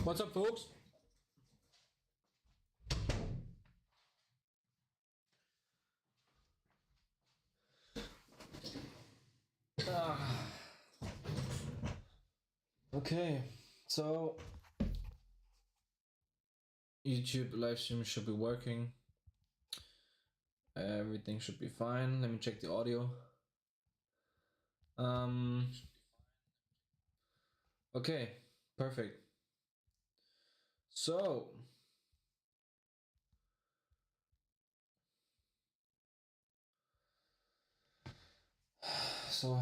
What's up, folks? Okay, so YouTube live stream should be working. Everything should be fine. Let me check the audio. Okay, perfect. So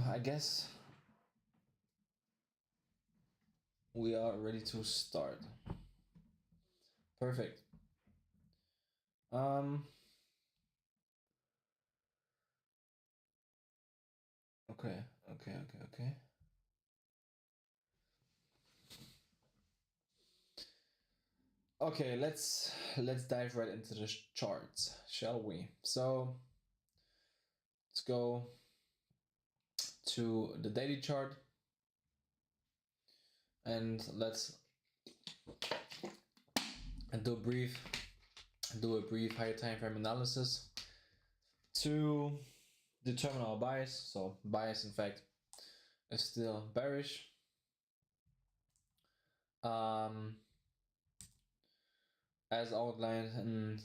I guess we are ready to start. Perfect. Okay. Okay, let's dive right into the charts, shall we? So let's go to the daily chart and let's do a brief higher time frame analysis to determine our bias. So bias, in fact, is still bearish. As outlined in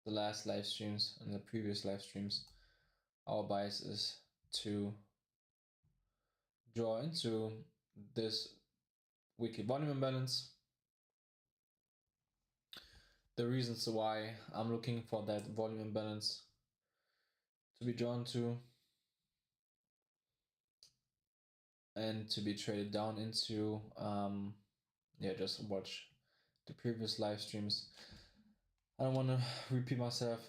the last live streams and the previous live streams, our bias is to draw into this weekly volume imbalance. The reasons why I'm looking for that volume imbalance to be drawn to and to be traded down into, just watch the previous live streams. I don't want to repeat myself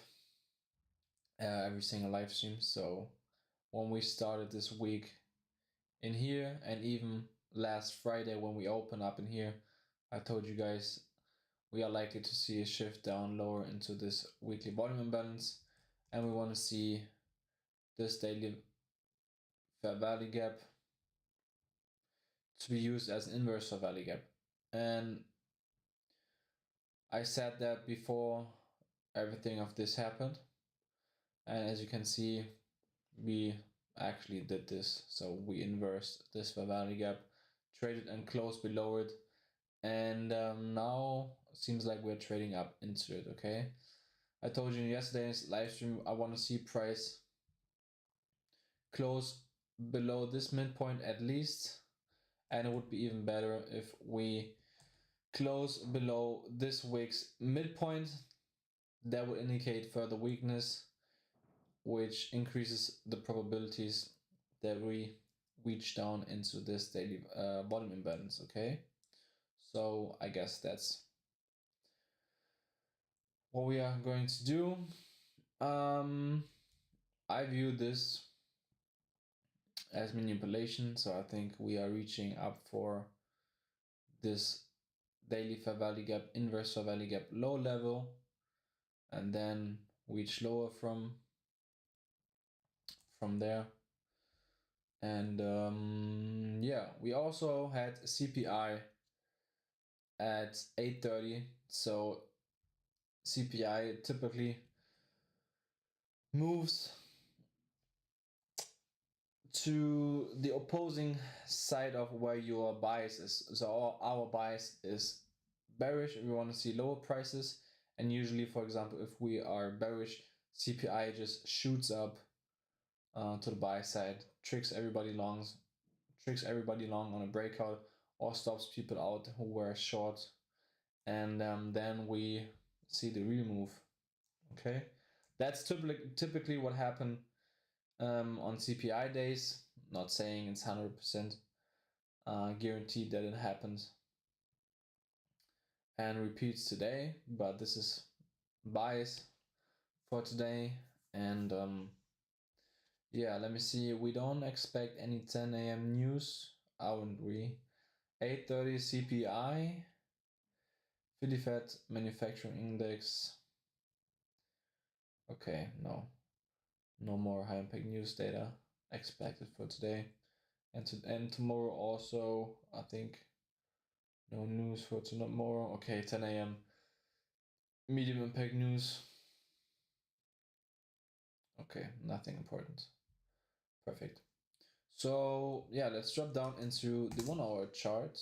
every single live stream. So when we started this week in here, and even last Friday when we opened up in here, I told you guys we are likely to see a shift down lower into this weekly volume imbalance, and we want to see this daily fair value gap to be used as an inverse fair value gap. And I said that before everything of this happened, and as you can see, we actually did this. So we inversed this fair value gap, traded and closed below it, and now it seems like we're trading up into it. Okay, I told you in yesterday's live stream I want to see price close below this midpoint at least, and it would be even better if we close below this week's midpoint. That would indicate further weakness, which increases the probabilities that we reach down into this daily volume imbalance. Okay, so I guess that's what we are going to do. I view this as manipulation, so I think we are reaching up for this daily fair value gap, inverse fair value gap low level, and then reach lower from there. And we also had CPI at 8:30. So CPI typically moves to the opposing side of where your bias is. So our bias is bearish. We want to see lower prices, and usually, for example, if we are bearish, CPI just shoots up to the buy side, tricks everybody long on a breakout, or stops people out who were short, and then we see the real move. Okay, that's typically what happened on CPI days. Not saying it's 100% guaranteed that it happens and repeats today, but this is bias for today. And let me see. We don't expect any 10 a.m. news, aren't we? 8:30 CPI, Philly Fed Manufacturing Index. Okay, no more high impact news data expected for today, and tomorrow also. I think No news for tomorrow. Okay, 10 a.m. Medium impact news. Okay, nothing important. Perfect. So yeah, let's drop down into the 1 hour chart.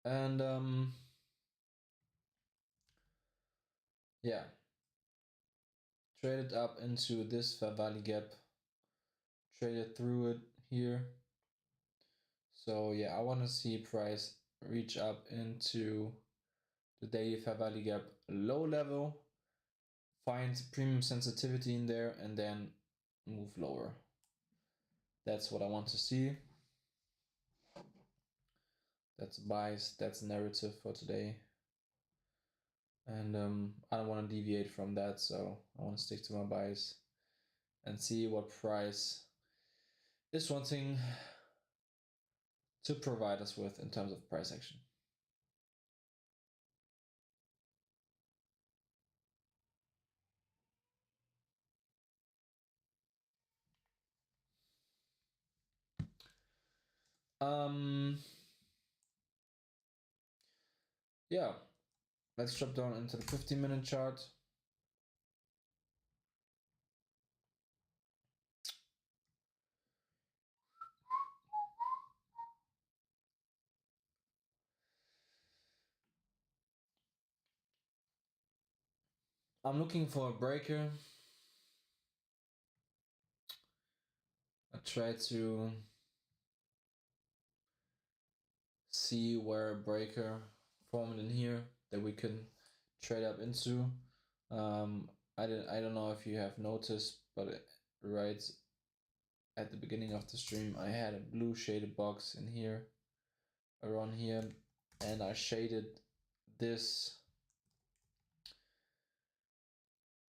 And yeah, trade it up into this fair value gap, trade it through it here. So yeah, I want to see price reach up into the daily fair value gap low level, find premium sensitivity in there, and then move lower. That's what I want to see. That's bias, that's narrative for today. And I don't want to deviate from that, so I want to stick to my bias and see what price is wanting to provide us with in terms of price action. Yeah, let's drop down into the 15-minute chart. I'm looking for a breaker. I try to see where a breaker formed in here that we can trade up into. I don't know if you have noticed, but right at the beginning of the stream, I had a blue shaded box in here, around here, and I shaded this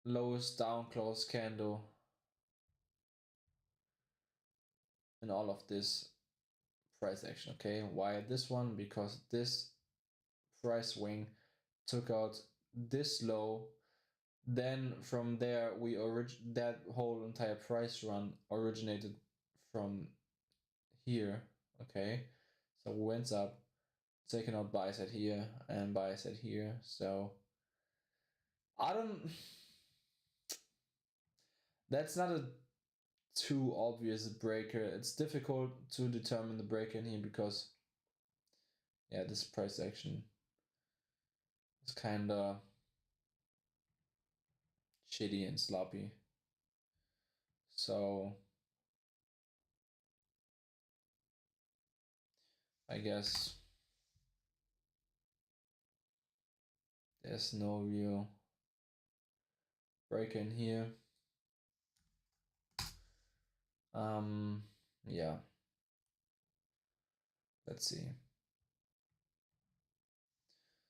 lowest down close candle in all of this price action. Okay, why this one? Because this price swing took out this low, then from there that whole entire price run originated from here. Okay, so we went up, taking out buy side here and buy side here. So I don't, that's not a too obvious breaker. It's difficult to determine the breaker in here because yeah, this price action is kind of shitty and sloppy. So I guess there's no real breaker in here. Yeah. Let's see.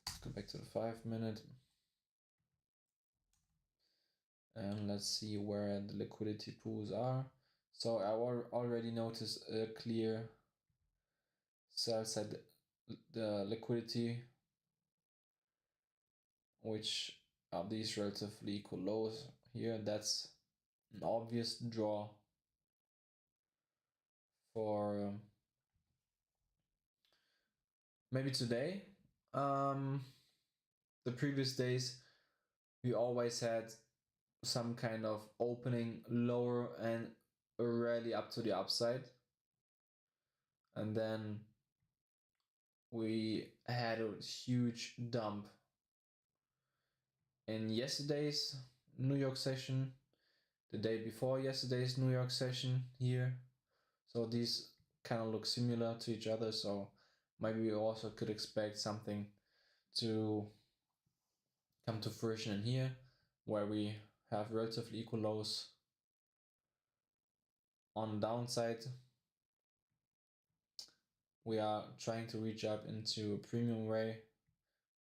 Let's go back to the 5-minute. And let's see where the liquidity pools are. So I already noticed a clear sell side the liquidity, which are these relatively equal lows here. That's an obvious draw for maybe today. The previous days we always had some kind of opening lower and a rally up to the upside, and then we had a huge dump in yesterday's New York session, the day before yesterday's New York session here. So these kind of look similar to each other, so maybe we also could expect something to come to fruition in here, where we have relatively equal lows on the downside. We are trying to reach up into a premium ray,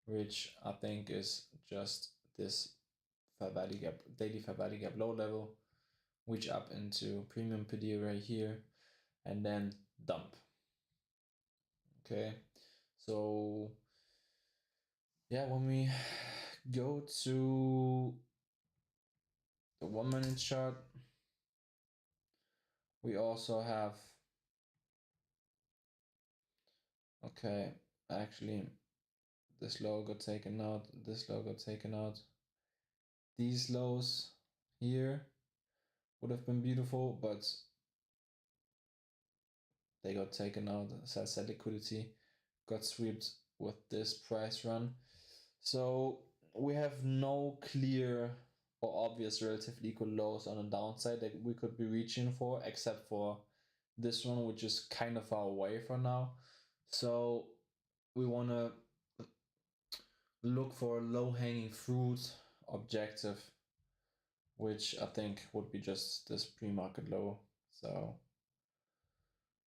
which I think is just this fair value gap, daily fair value gap low level, reach up into premium PD ray here, and then dump. Okay, so yeah, when we go to the 1-minute chart, we also have Okay, actually, this low got taken out, this low got taken out. These lows here would have been beautiful, but they got taken out. So I said liquidity got swept with this price run. So we have no clear or obvious relatively equal lows on the downside that we could be reaching for, except for this one, which is kind of far away for now. So we want to look for a low hanging fruit objective, which I think would be just this pre-market low. So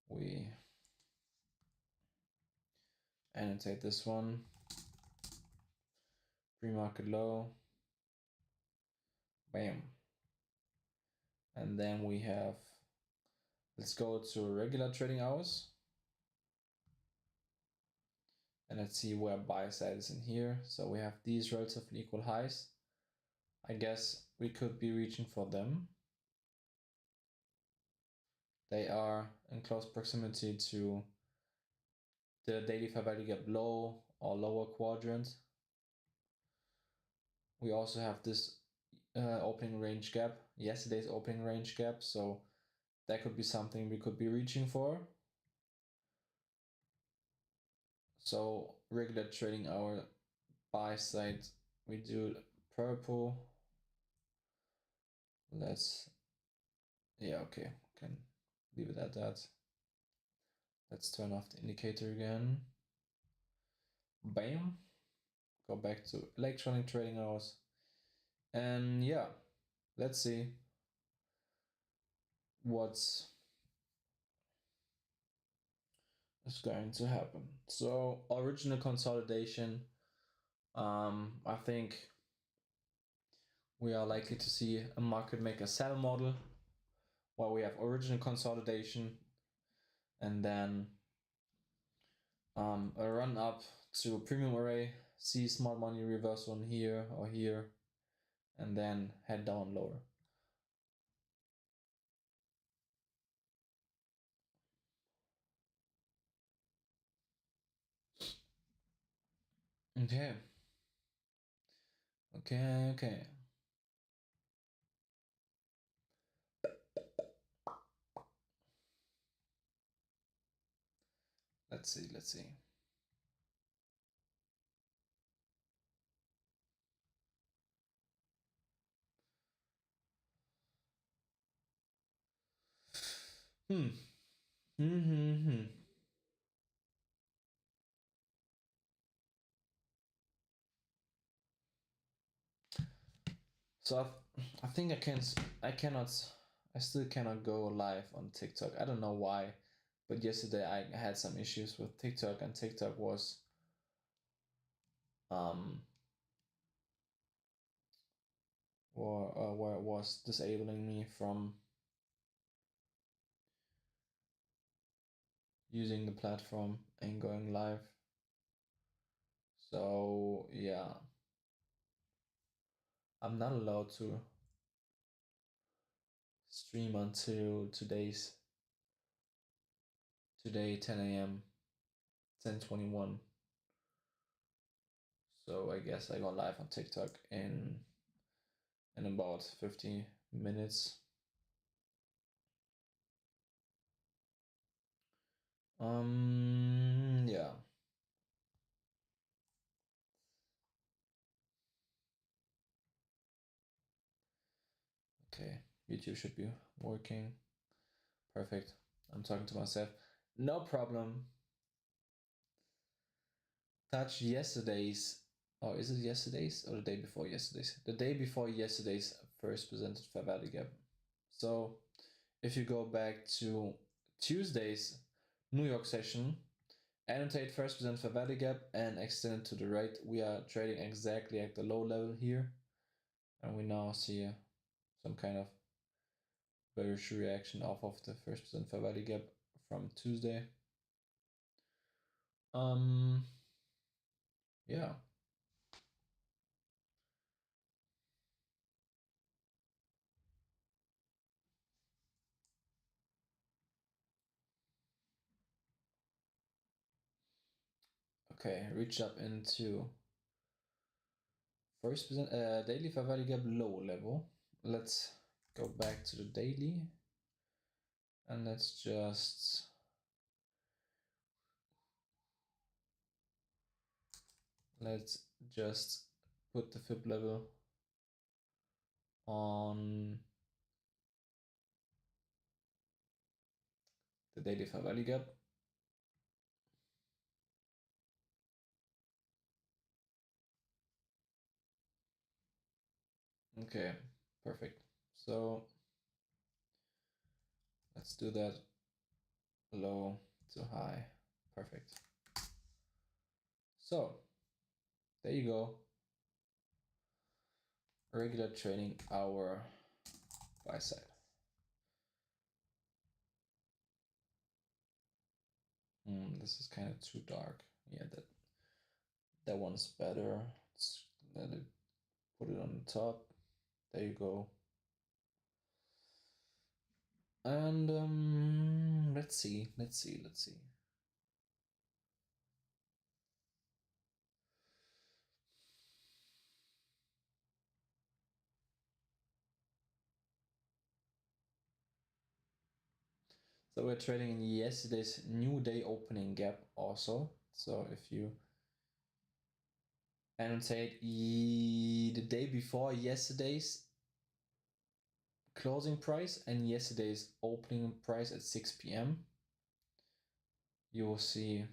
we annotate this one, pre-market low, bam. And then we have, let's go to regular trading hours. And let's see where buy side is in here. So we have these relatively equal highs. I guess we could be reaching for them. They are in close proximity to the daily fair value gap low or lower quadrant. We also have this opening range gap, yesterday's opening range gap. So that could be something we could be reaching for. So regular trading hour buy side, we do purple. Let's, yeah, okay, can leave it at that. Let's turn off the indicator again. Bam. Go back to electronic trading hours. And yeah, let's see what's is going to happen. So original consolidation, I think we are likely to see a market maker sell model where we have original consolidation and then a run up to premium array, see smart money reversal on here or here, and then head down lower. Okay. Okay. Let's see. Hmm. Hmm. So I think I still cannot go live on TikTok. I don't know why, but yesterday I had some issues with TikTok and TikTok was um where it was disabling me from using the platform and going live. So yeah, I'm not allowed to stream until today 10 a.m. 10:21. So I guess I go live on TikTok in about 50 minutes. Yeah. Okay, YouTube should be working. Perfect. I'm talking to myself. No problem. Touch yesterday's, or is it yesterday's or the day before yesterday's? The day before yesterday's first presented fair value gap. So if you go back to Tuesday's New York session, annotate first presented fair value gap and extend it to the right. We are trading exactly at the low level here. And we now see some kind of bearish reaction off of the first percent fair value gap from Tuesday. Yeah. Okay, reach up into first daily fair value gap low level. Let's go back to the daily and let's just put the fib level on the daily fair value gap. Okay, perfect. So let's do that low to high. Perfect. So there you go. Regular trading hour buy side. This is kind of too dark. Yeah, that one's better. Let's let it put it on the top. There you go. And let's see. So we're trading in yesterday's new day opening gap also. So if you annotate the day before yesterday's closing price and yesterday's opening price at 6 p.m., you will see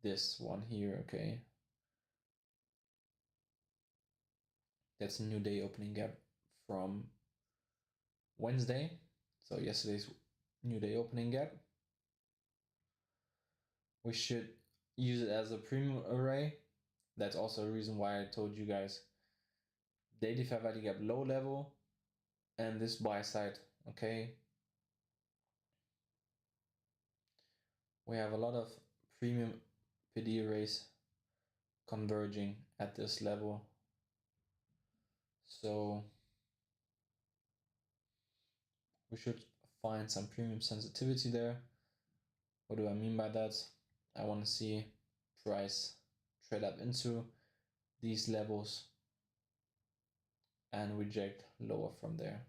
this one here, okay? That's a new day opening gap from Wednesday. So yesterday's new day opening gap. We should use it as a premium array. That's also a reason why I told you guys daily fair value gap low level and this buy side, okay? We have a lot of premium PD arrays converging at this level. So we should find some premium sensitivity there. What do I mean by that? I want to see price trade up into these levels and reject lower from there.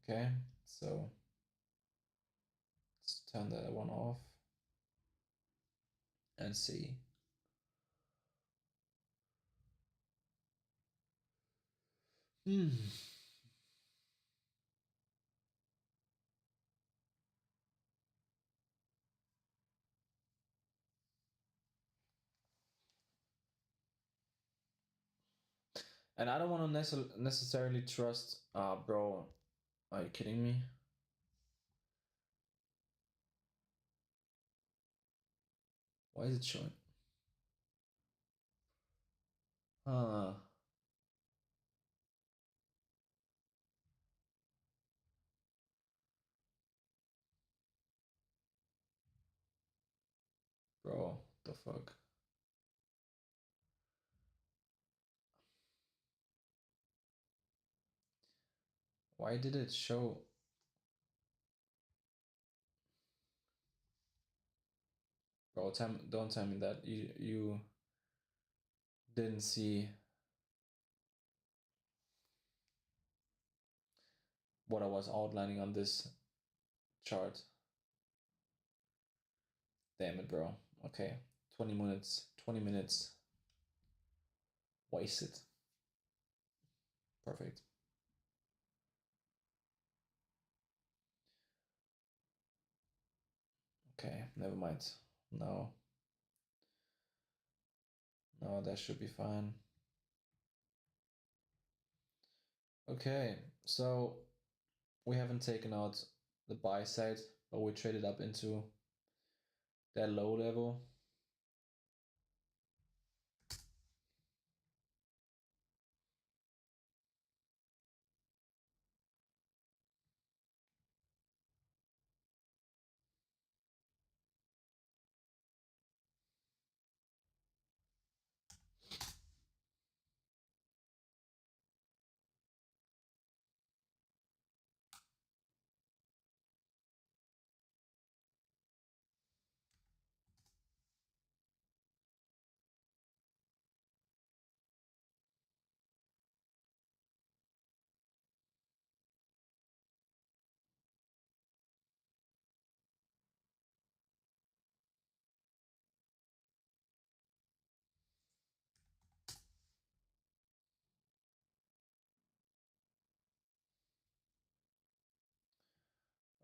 Okay, so let's turn that one off and see. And I don't want to necessarily trust, bro, are you kidding me? Why is it showing? Huh. Bro, the fuck? Why did it show? Bro, don't tell me that you didn't see what I was outlining on this chart. Damn it, bro. Okay, 20 minutes wasted. Perfect. Okay, never mind. No, that should be fine. Okay, so we haven't taken out the buy side, but we traded up into that low level.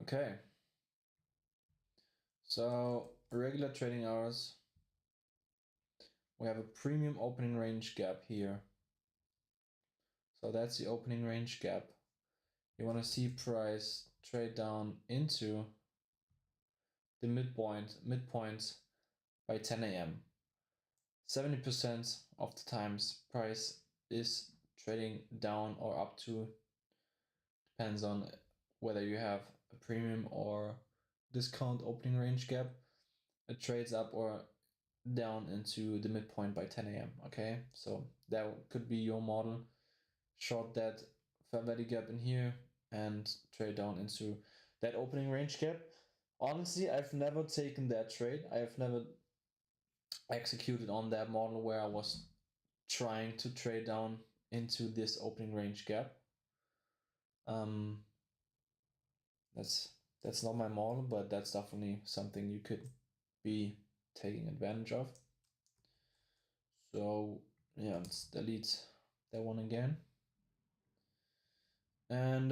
Okay, so regular trading hours, we have a premium opening range gap here. So that's the opening range gap. You want to see price trade down into the midpoint by 10 a.m. 70% of the times price is trading down or up to, depends on whether you have a premium or discount opening range gap. It trades up or down into the midpoint by 10 a.m. Okay, so that could be your model. Short that fair value gap in here and trade down into that opening range gap. Honestly, I've never taken that trade. I have never executed on that model where I was trying to trade down into this opening range gap. Um, that's that's not my model, but that's definitely something you could be taking advantage of. So yeah, let's delete that one again. And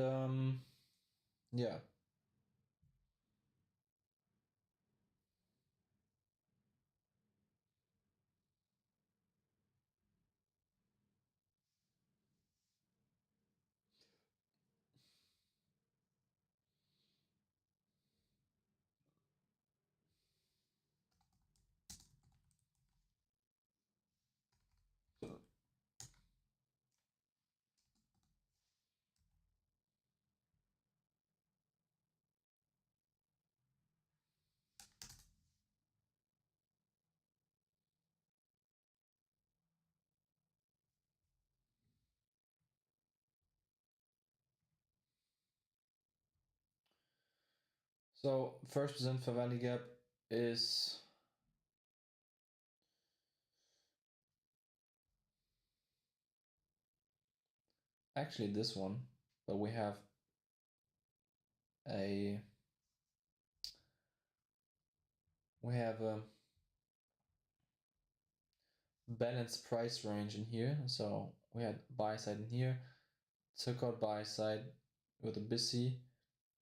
yeah. So first percent fair value gap is actually this one, but we have a balanced price range in here. So we had buy side in here, took out buy side with a BISI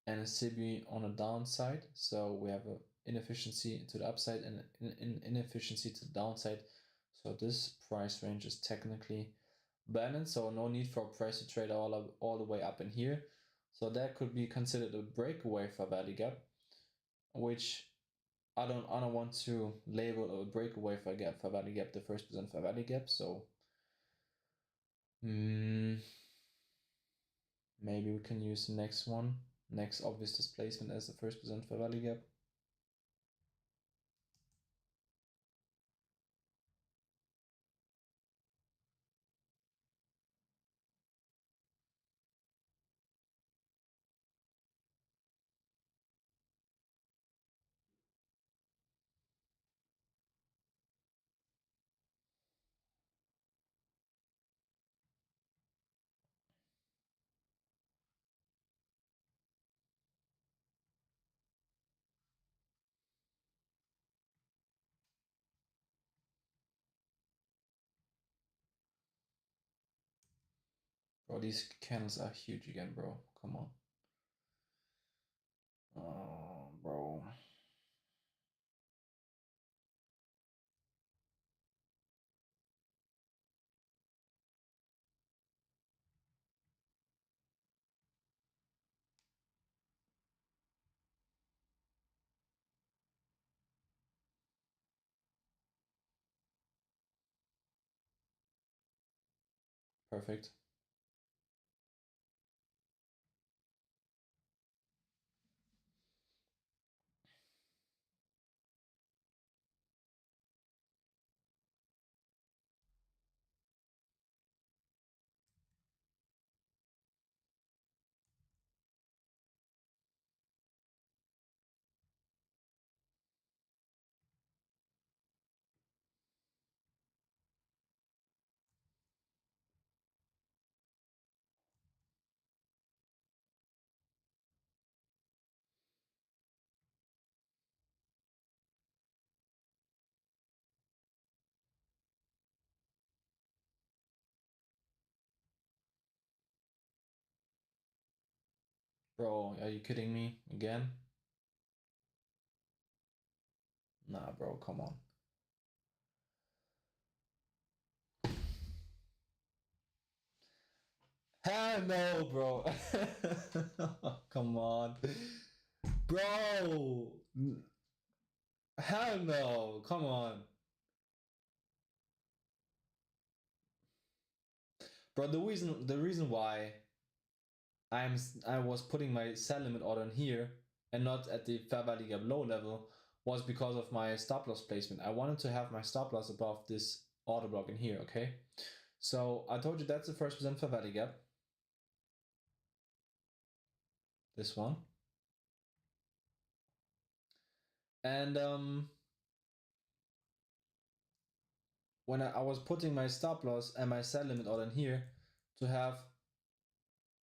and a SIBI on a downside. So we have an inefficiency to the upside and an inefficiency to the downside. So this price range is technically balanced. So no need for a price to trade all the way up in here. So that could be considered a breakaway fair value gap, which I don't want to label a breakaway fair value gap the first percent fair value gap. So maybe we can use the next one, next obvious displacement as the first percent fair value gap. Bro, these candles are huge again, bro. Come on. Oh, bro. Perfect. Bro, are you kidding me again? Nah, bro, come on. Hell no, bro. Come on. Bro. Hell no. Come on. Bro, the reason why I was putting my sell limit order in here and not at the fair value gap low level was because of my stop loss placement. I wanted to have my stop loss above this order block in here, okay? So I told you that's the first percent fair value gap. This one. And when I was putting my stop loss and my sell limit order in here to have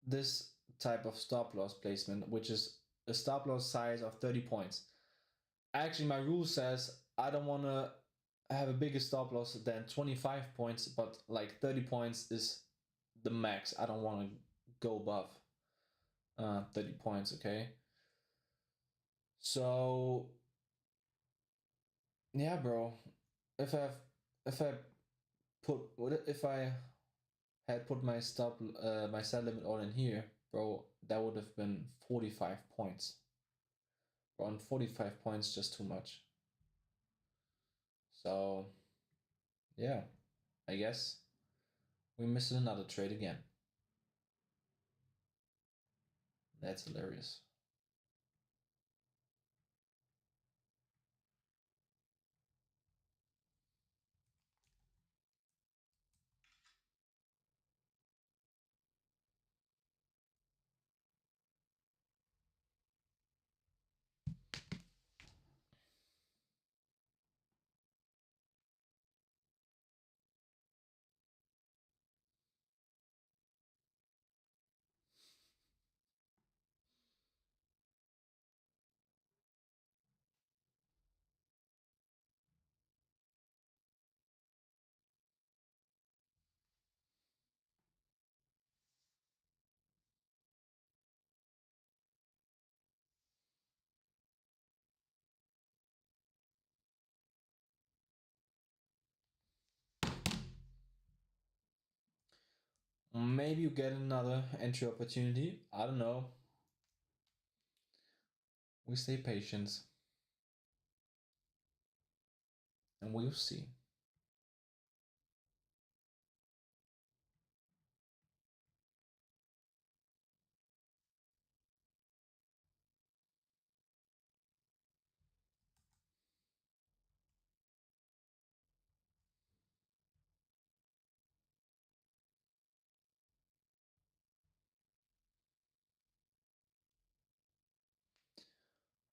this type of stop loss placement, which is a stop loss size of 30 points. Actually, my rule says I don't want to have a bigger stop loss than 25 points, but like 30 points is the max. I don't want to go above 30 points, okay? So, yeah, bro. If I if I if I had put my my sell limit all in here, bro, that would have been 45 points. Bro, and 45 points just too much. So, yeah, I guess we missed another trade again. That's hilarious. Maybe you get another entry opportunity. I don't know. We stay patient and we'll see.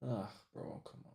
Ah, bro, come on.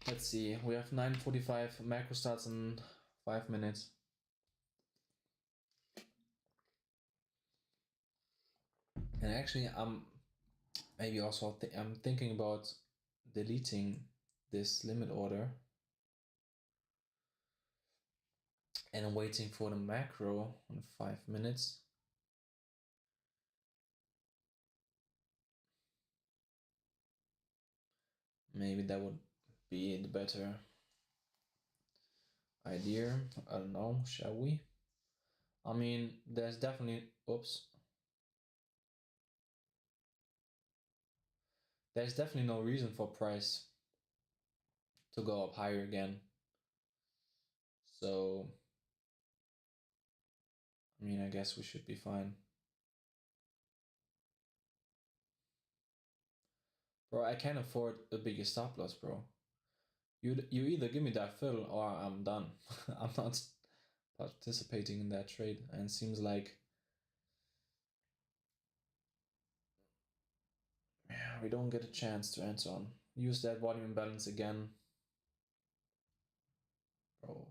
Let's see. We have 9:45. Macro starts in 5 minutes. And actually, I'm maybe also I'm thinking about deleting this limit order and waiting for the macro in 5 minutes. Maybe that would be the better idea. I don't know. Shall we? I mean, there's definitely. Oops. There's definitely no reason for price to go up higher again. So, I mean, I guess we should be fine. Bro, I can't afford a bigger stop loss, bro. You either give me that fill or I'm done. I'm not participating in that trade, and it seems like we don't get a chance to enter on. Use that volume imbalance again. Bro,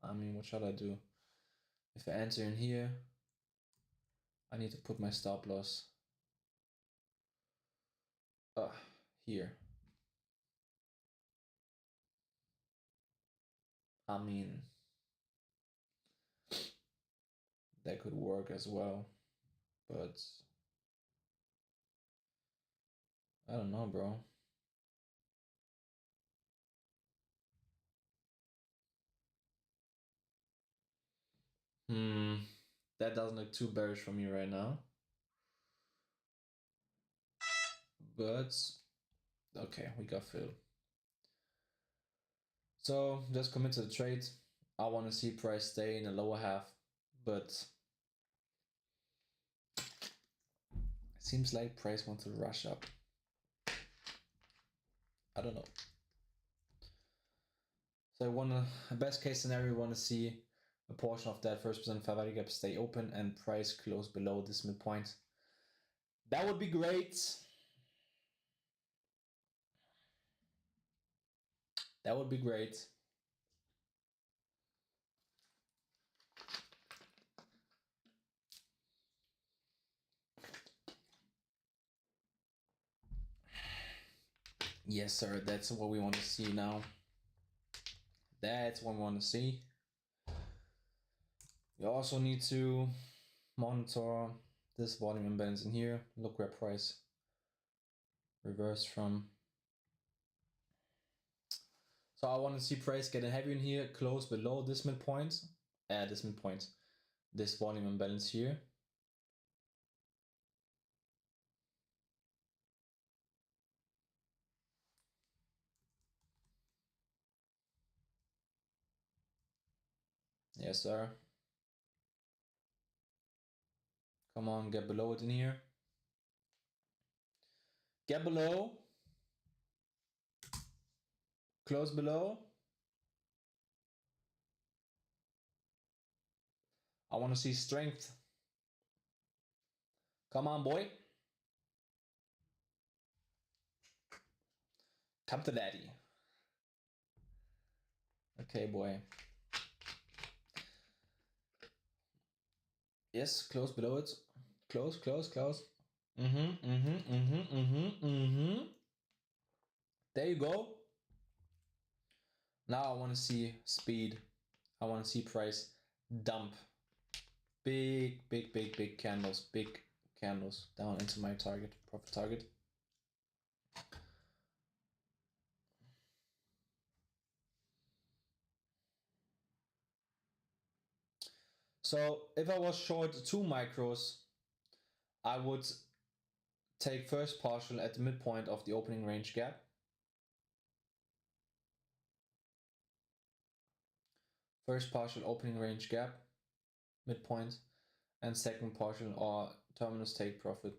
I mean, what shall I do? If I enter in here, I need to put my stop loss here. I mean, that could work as well, but I don't know, bro. That doesn't look too bearish for me right now. But okay, we got filled. So just commit to the trade. I want to see price stay in the lower half, but it seems like price wants to rush up. I don't know. So I want to, best case scenario, want to see a portion of that first percent fair value gap stay open and price close below this midpoint. That would be great. That would be great. Yes, sir. That's what we want to see now. That's what we want to see. You also need to monitor this volume imbalance in here. Look where price reversed from. So I want to see price getting heavy in here, close below this midpoint. This volume imbalance here. Yes, sir. Come on, get below it in here. Get below. Close below. I want to see strength. Come on, boy. Come to daddy. Okay, boy. Yes, close below it. Close, close, close. There you go. Now I want to see speed. I want to see price dump. Big candles. Big candles down into my target, profit target. So if I was short 2 micros, I would take first partial at the midpoint of the opening range gap. First partial opening range gap, midpoint, and second partial or terminus take profit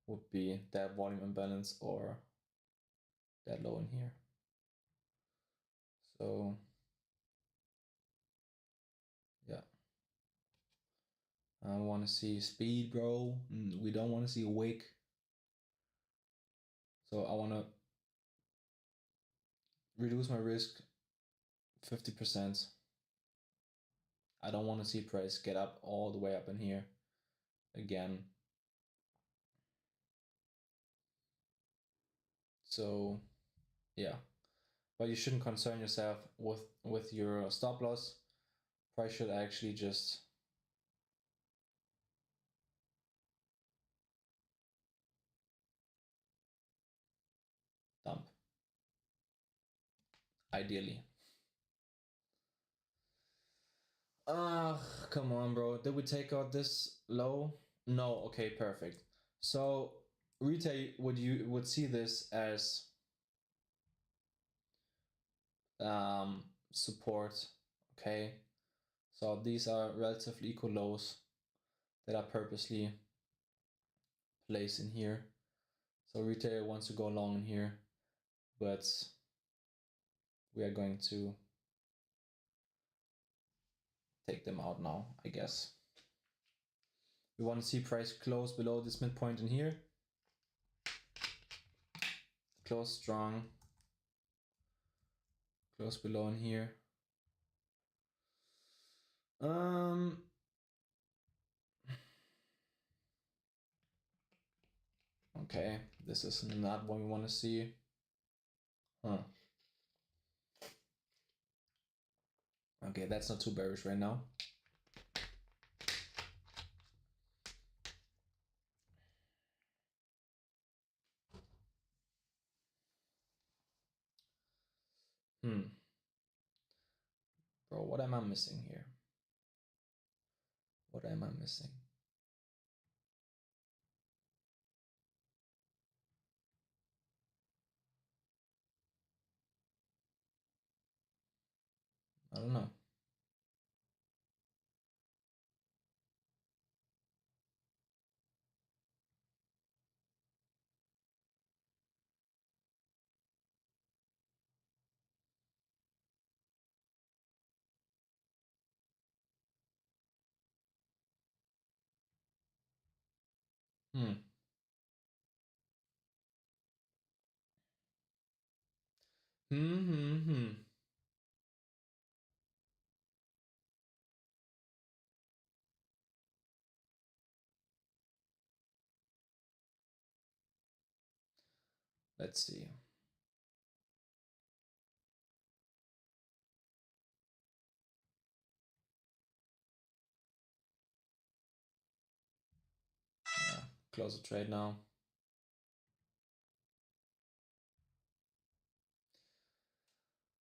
would be that volume imbalance or that low in here. So yeah, I want to see speed, bro. We don't want to see a wick. So I want to reduce my risk 50%. I don't want to see price get up all the way up in here again. So yeah, but you shouldn't concern yourself with your stop loss. Price should actually just dump, ideally. Come on, bro. Did we take out this low? No. Okay, perfect. So retail would see this as support. Okay, so these are relatively equal lows that are purposely placed in here. So retail wants to go long in here, but we are going to take them out now, I guess. We want to see price close below this midpoint in here. Close strong. Close below in here. Okay, this is not what we want to see. Okay, that's not too bearish right now. Bro, what am I missing here? What am I missing? I don't know. Let's see. Yeah, close the trade now.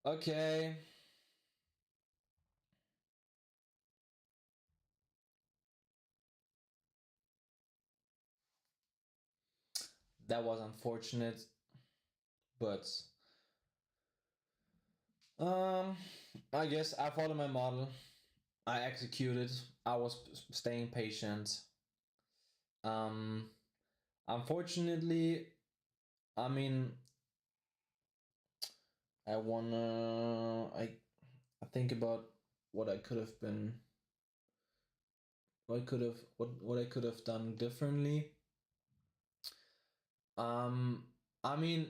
Okay. That was unfortunate, but I guess I followed my model. I executed. I was staying patient. Unfortunately, I mean, I think about what I could have been, what I could have done differently. I mean,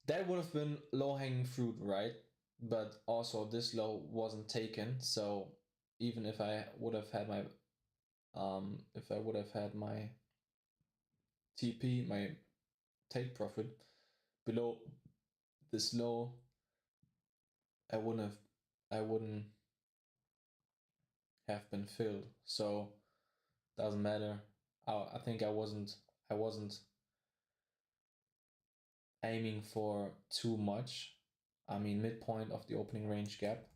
that would have been low-hanging fruit, right? But also this low wasn't taken, so even if I would have had my TP, my take profit below this low, I wouldn't have been filled. So doesn't matter. I think I wasn't aiming for too much. I mean, midpoint of the opening range gap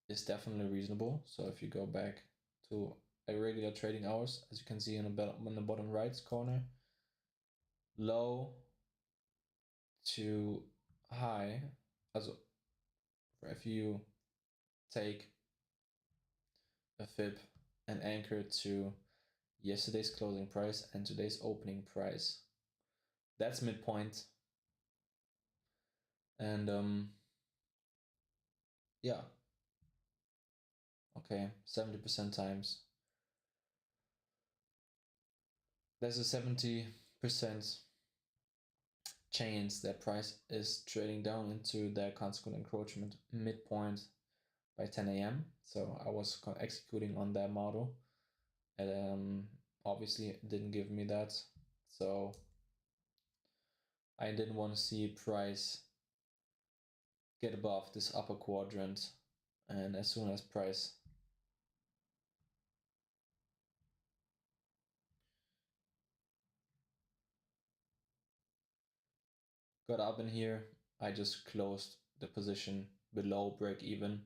is definitely reasonable. So if you go back to irregular trading hours, as you can see in the bottom right corner, low to high, also if you take a fib and anchor to yesterday's closing price and today's opening price, that's midpoint. And yeah, okay, 70% times. There's a 70% chance that price is trading down into their consequent encroachment midpoint by 10 a.m. So I was executing on that model, and obviously it didn't give me that. So I didn't want to see price get above this upper quadrant, and as soon as price got up in here, I just closed the position below break even.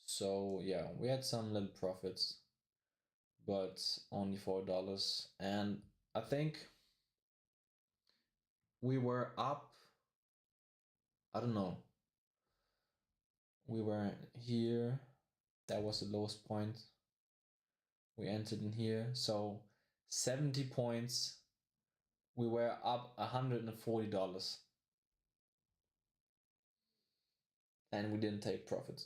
So yeah, we had some little profits, but only $4. And I think we were up, I don't know, we were here, that was the lowest point. We entered in here, so 70 points, we were up $140. and we didn't take profit.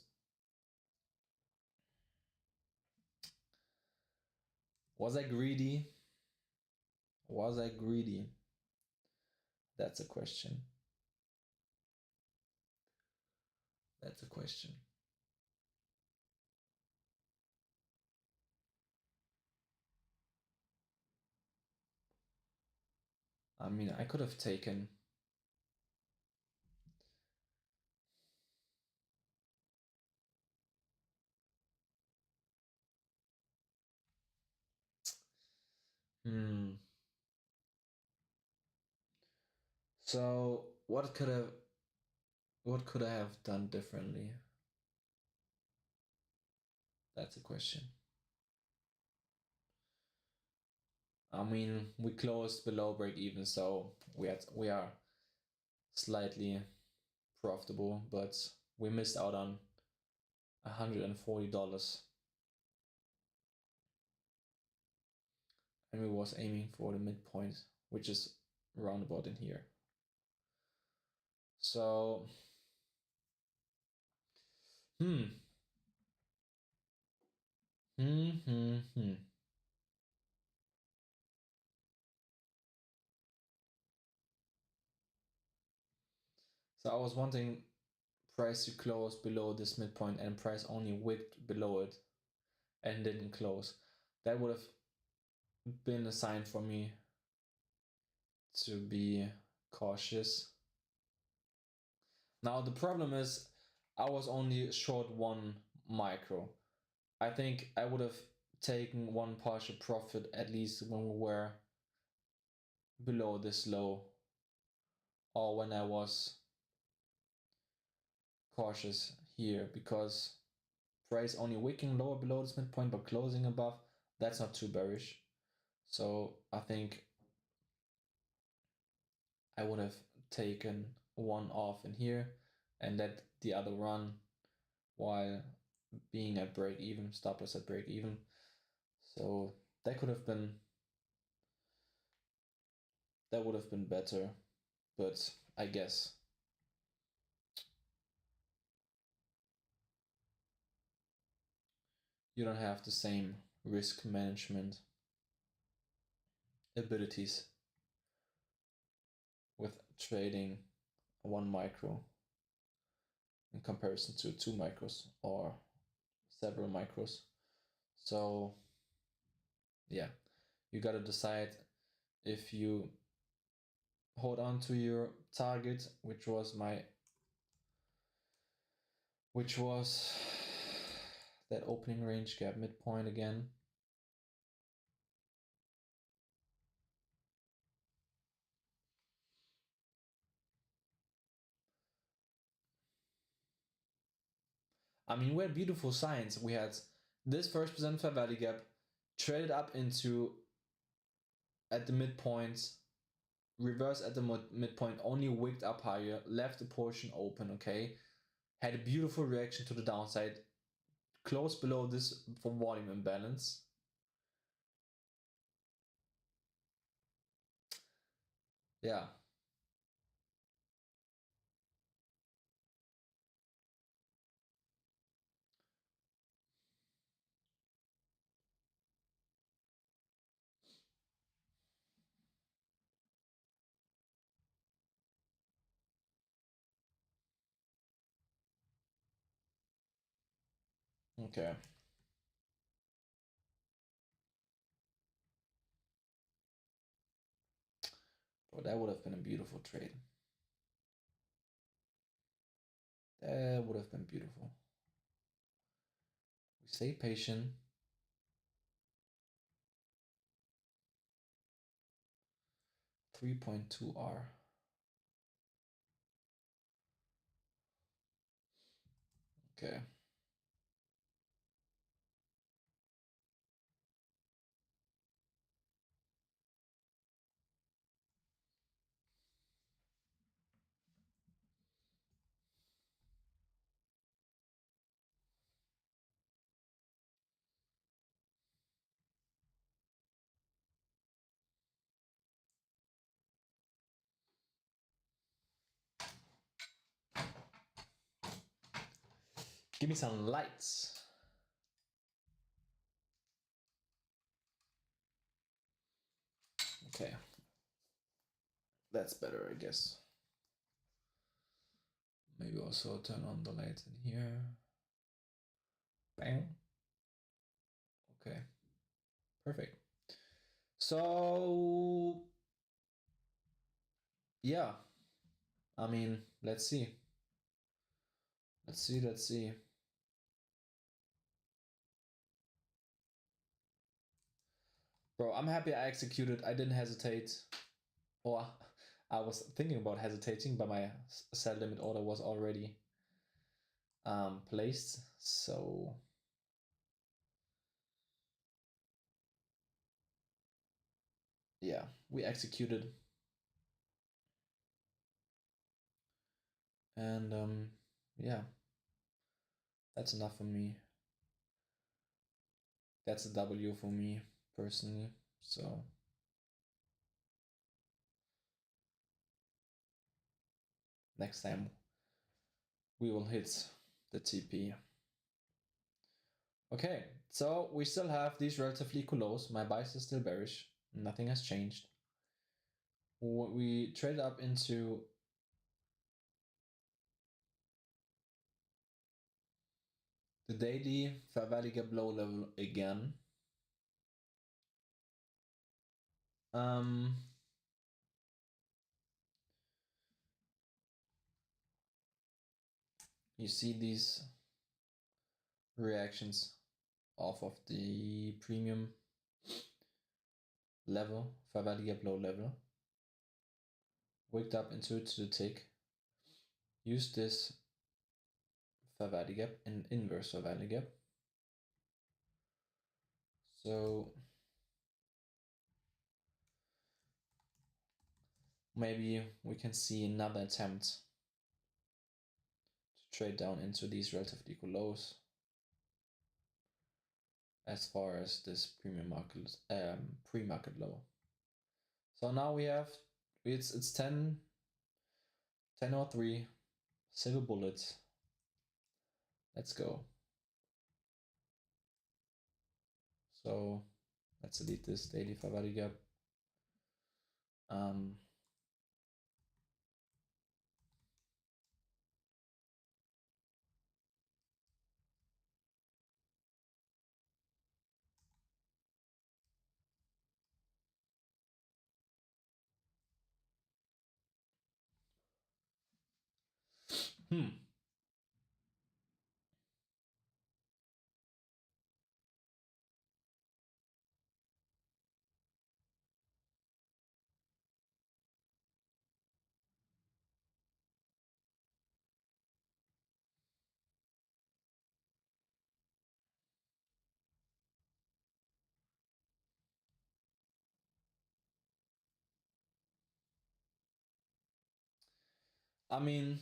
Was I greedy? Was I greedy? That's a question. That's a question. I mean, I could have taken So what could I have done differently? That's a question. I mean, we closed below break even, so we are slightly profitable, but we missed out on $140, and we was aiming for the midpoint, which is roundabout in here. So, hmm. So I was wanting price to close below this midpoint, and price only wicked below it and didn't close. That would have been a sign for me to be cautious. Now the problem is I was only short one micro. I think I would have taken one partial profit at least when we were below this low, or when I was cautious here, because price only wicking lower below this midpoint but closing above, that's not too bearish. So I think I would have taken one off in here and let the other run while being at break even, stop loss at break even. So that would have been better, but I guess you don't have the same risk management abilities with trading one micro in comparison to two micros or several micros. So yeah, you gotta decide if you hold on to your target, which was that opening range gap midpoint again. I mean, we had beautiful signs. We had this first percent fair value gap traded up into at the midpoint, reverse at the midpoint, only wicked up higher, left the portion open, okay? Had a beautiful reaction to the downside, close below this for volume imbalance. Yeah. Okay. But that would have been a beautiful trade. That would have been beautiful. We stay patient. 3.2R. Okay. Give me some lights. Okay. That's better, I guess. Maybe also turn on the lights in here. Bang. Okay. Perfect. So, yeah. I mean, let's see. Let's see. Bro, I'm happy I executed. I didn't hesitate. Or I was thinking about hesitating, but my sell limit order was already placed. So yeah, we executed. And yeah, that's enough for me. That's a W for me personally. So next time we will hit the TP. Okay, so we still have these relatively equal lows. My bias is still bearish. Nothing has changed. We traded up into the daily fair value gap low level again. You see these reactions off of the premium level, fair value gap low level. Wicked up into it to the tick. Use this fair value gap and inverse fair value gap. So maybe we can see another attempt to trade down into these relatively equal lows as far as this premium market pre-market low. So now we have it's 10:03 silver bullets. Let's go. So let's delete this daily fair value gap. Hmm. I mean,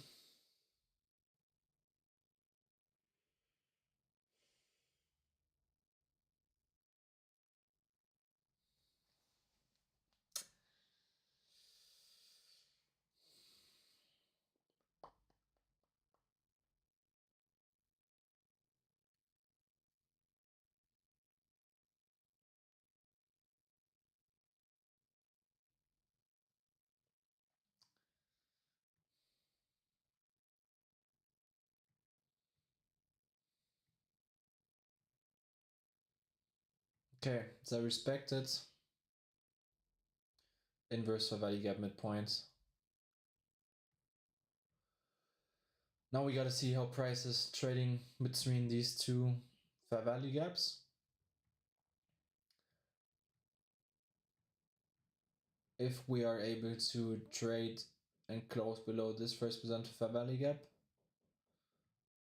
okay, so respected inverse fair value gap midpoint. Now we gotta see how price is trading between these two fair value gaps. If we are able to trade and close below this first presented fair value gap,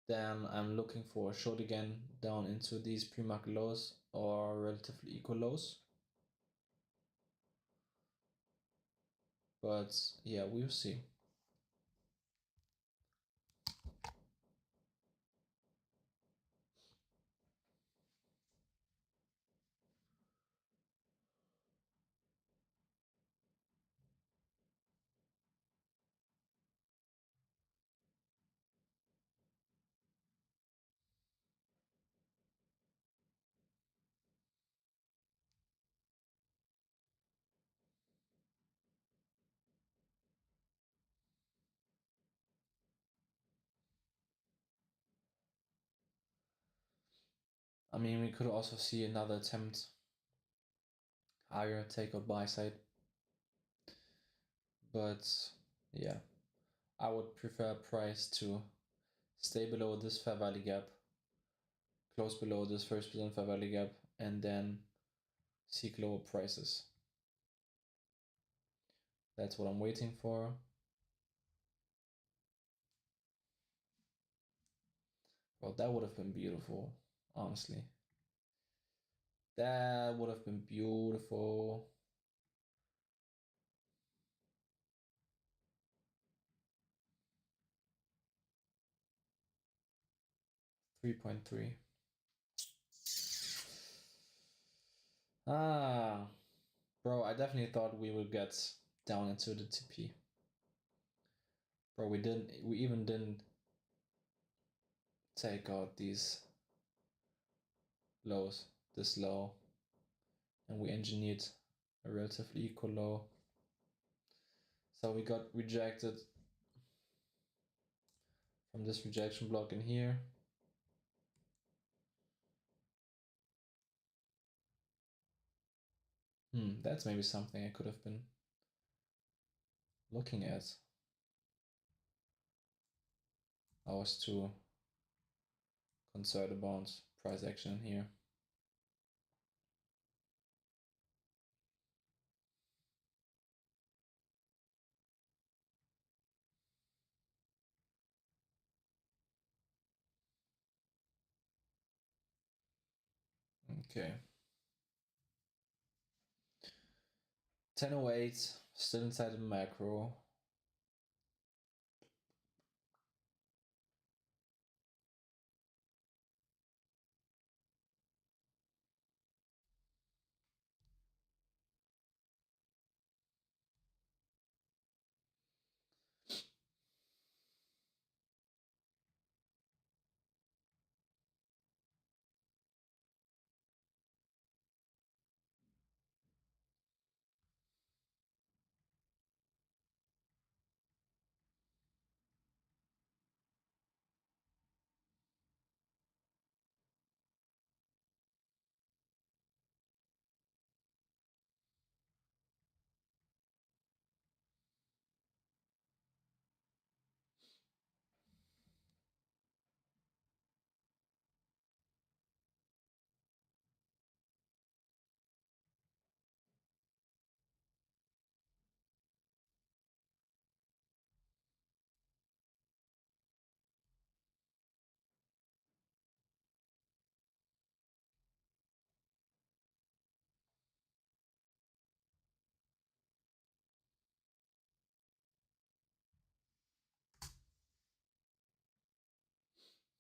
then I'm looking for a short again down into these pre-market lows or relatively equal lows. But yeah, we'll see. I mean, we could also see another attempt higher takeout buy side, but yeah, I would prefer price to stay below this fair value gap, close below this 1% fair value gap, and then seek lower prices. That's what I'm waiting for. Well, that would have been beautiful, honestly. That would have been beautiful. 3.3. Ah, bro, I definitely thought we would get down into the TP. Bro, we didn't. We even didn't take out these lows this low, and we engineered a relatively equal low. So we got rejected from this rejection block in here. That's maybe something I could have been looking at. I was too concerned about price action here. Okay. 1008, still inside the macro.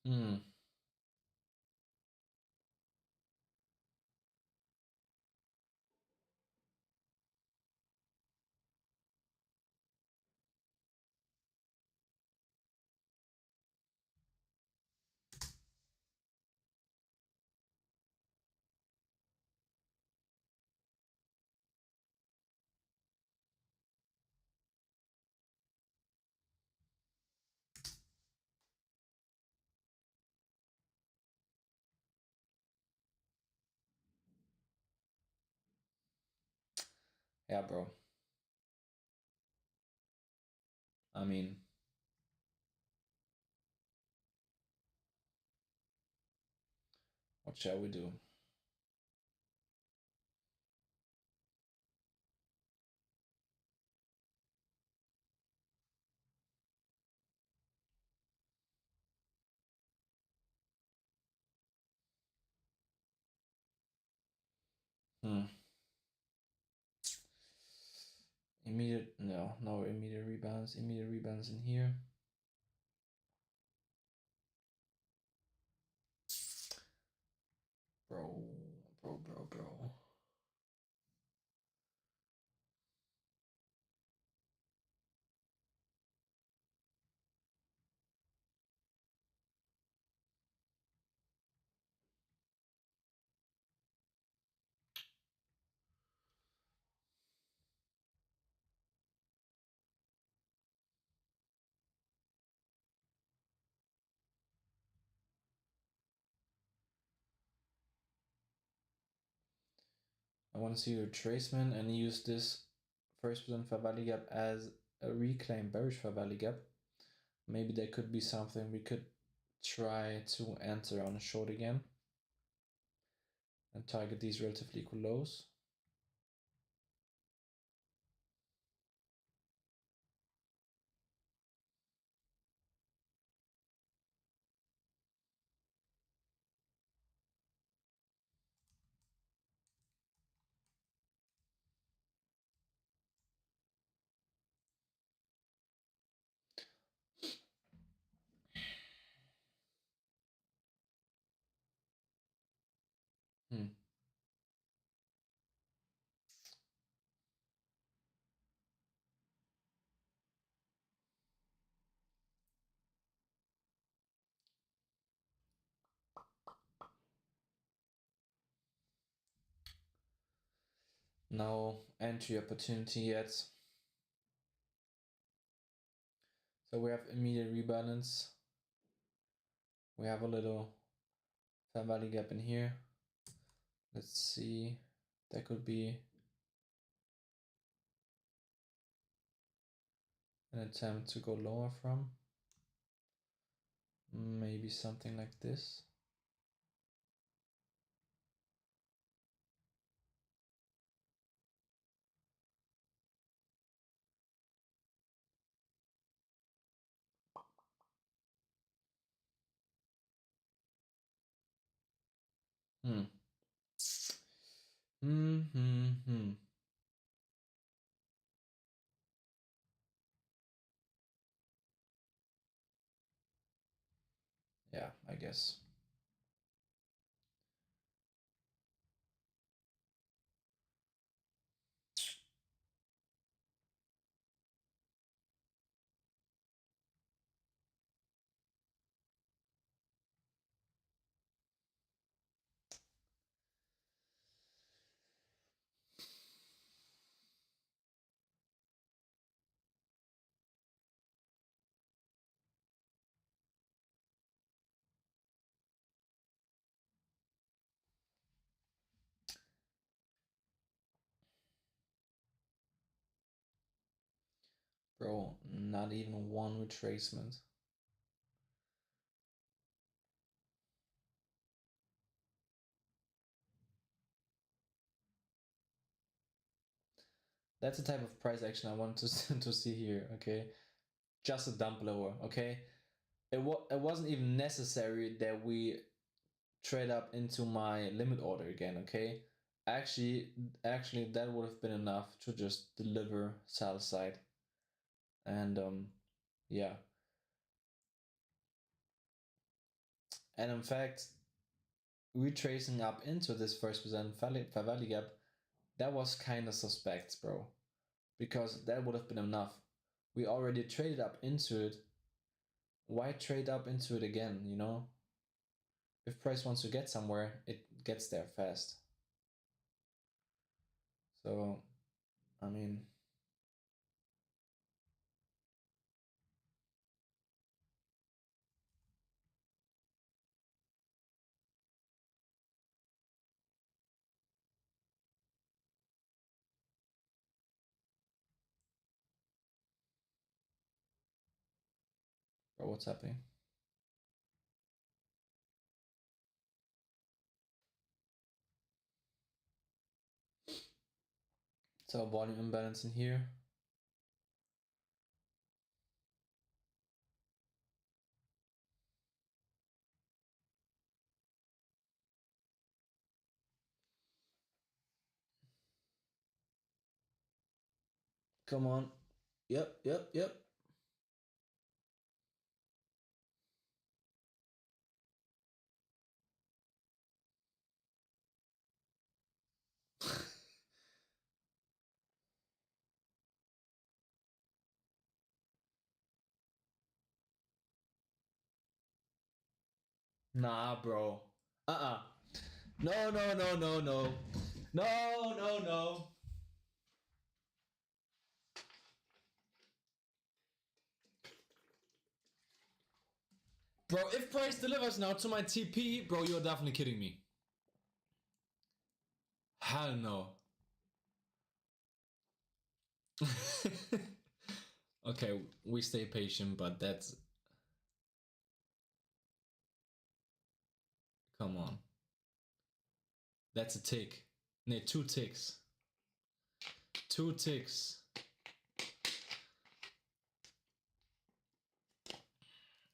Hmm. Yeah, bro. I mean, what shall we do? Hmm. No immediate rebounds. Immediate rebounds in here. Bro. I want to see retracement and use this first percent fair value gap as a reclaimed bearish fair value gap. Maybe there could be something we could try to enter on a short again and target these relatively equal lows. Hmm. No entry opportunity yet. So we have immediate rebalance. We have a little fair value gap in here. Let's see. That could be an attempt to go lower from. Maybe something like this. Hmm. Yeah, I guess. Bro, not even one retracement. That's the type of price action I want to, to see here, okay? Just a dump lower, okay? It wasn't even necessary that we trade up into my limit order again, okay? Actually, that would have been enough to just deliver sell side. And yeah. And in fact, retracing up into this first percent fair value gap, that was kind of suspect, bro. Because that would have been enough. We already traded up into it. Why trade up into it again, you know? If price wants to get somewhere, it gets there fast. So, I mean, bro, what's happening? So volume imbalance in here. Come on. Yep. Nah, bro. Uh-uh. No. No. Bro, if price delivers now to my TP, bro, you're definitely kidding me. Hell no. Okay, we stay patient, but that's... Come on. That's a tick. No, 2 ticks. 2 ticks.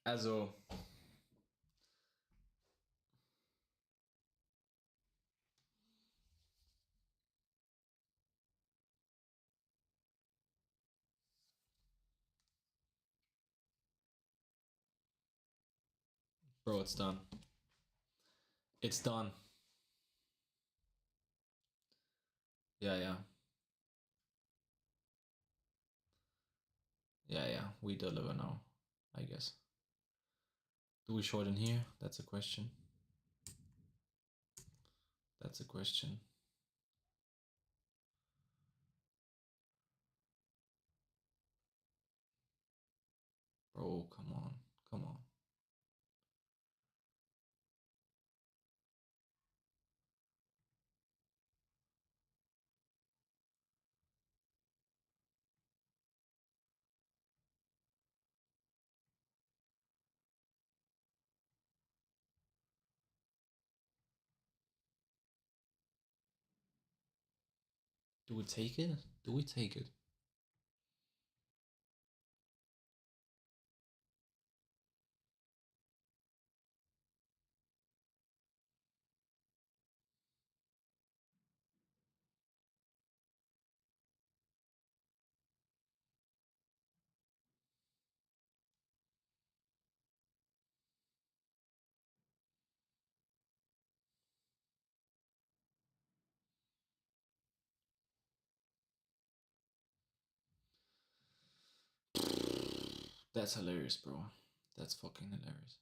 Also... Bro, it's done. It's done. Yeah, yeah. Yeah, yeah. We deliver now, I guess. Do we shorten here? That's a question. That's a question. Bro, come on. Come on. Do we take it? Do we take it? That's hilarious, bro. That's fucking hilarious.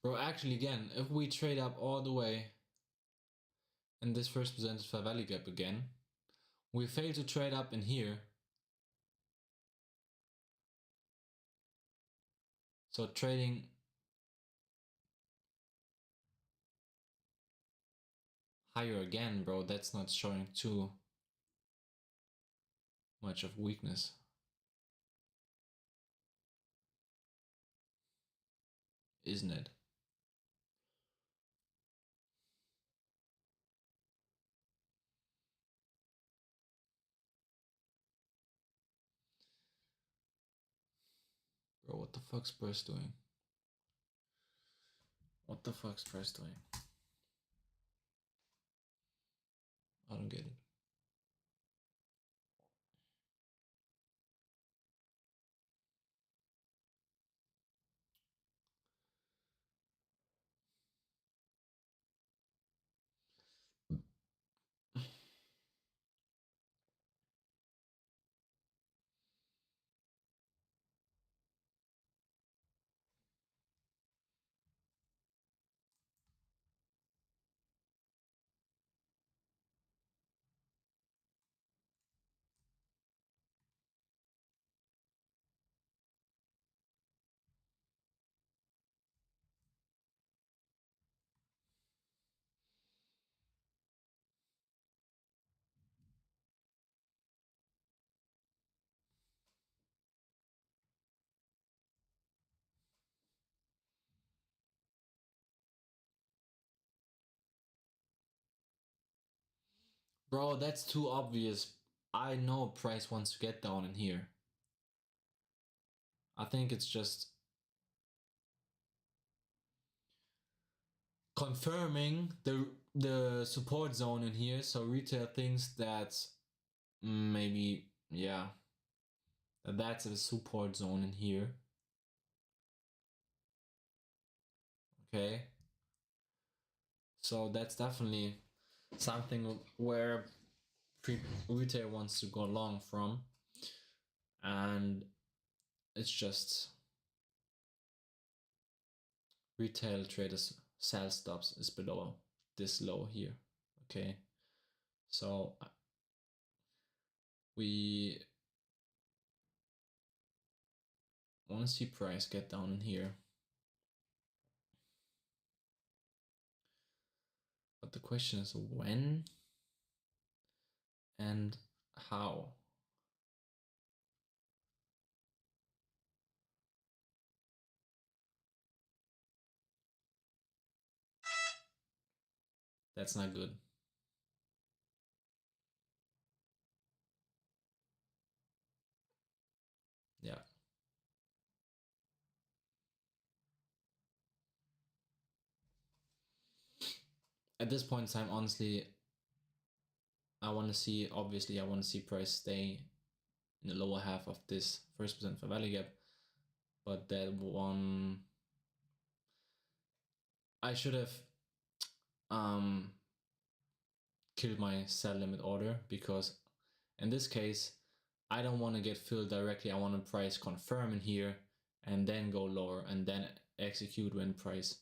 Bro, actually, again, if we trade up all the way in this first percentage fair value gap again, we fail to trade up in here. So trading higher again, bro, that's not showing too much of weakness. Isn't it? Bro, what the fuck's press doing? What the fuck's press doing? I don't get it. Bro, that's too obvious. I know price wants to get down in here. I think it's just confirming the support zone in here. So retail thinks that maybe, yeah, that's a support zone in here. Okay. So that's definitely something where retail wants to go long from. And it's just retail traders sell stops is below this low here. Okay, so we want to see price get down in here. But the question is when and how. That's not good. Yeah. At this point in time, honestly, I want to see, obviously, I want to see price stay in the lower half of this first percent for value gap. But that one, I should have killed my sell limit order, because in this case, I don't want to get filled directly. I want to price confirm in here and then go lower and then execute when price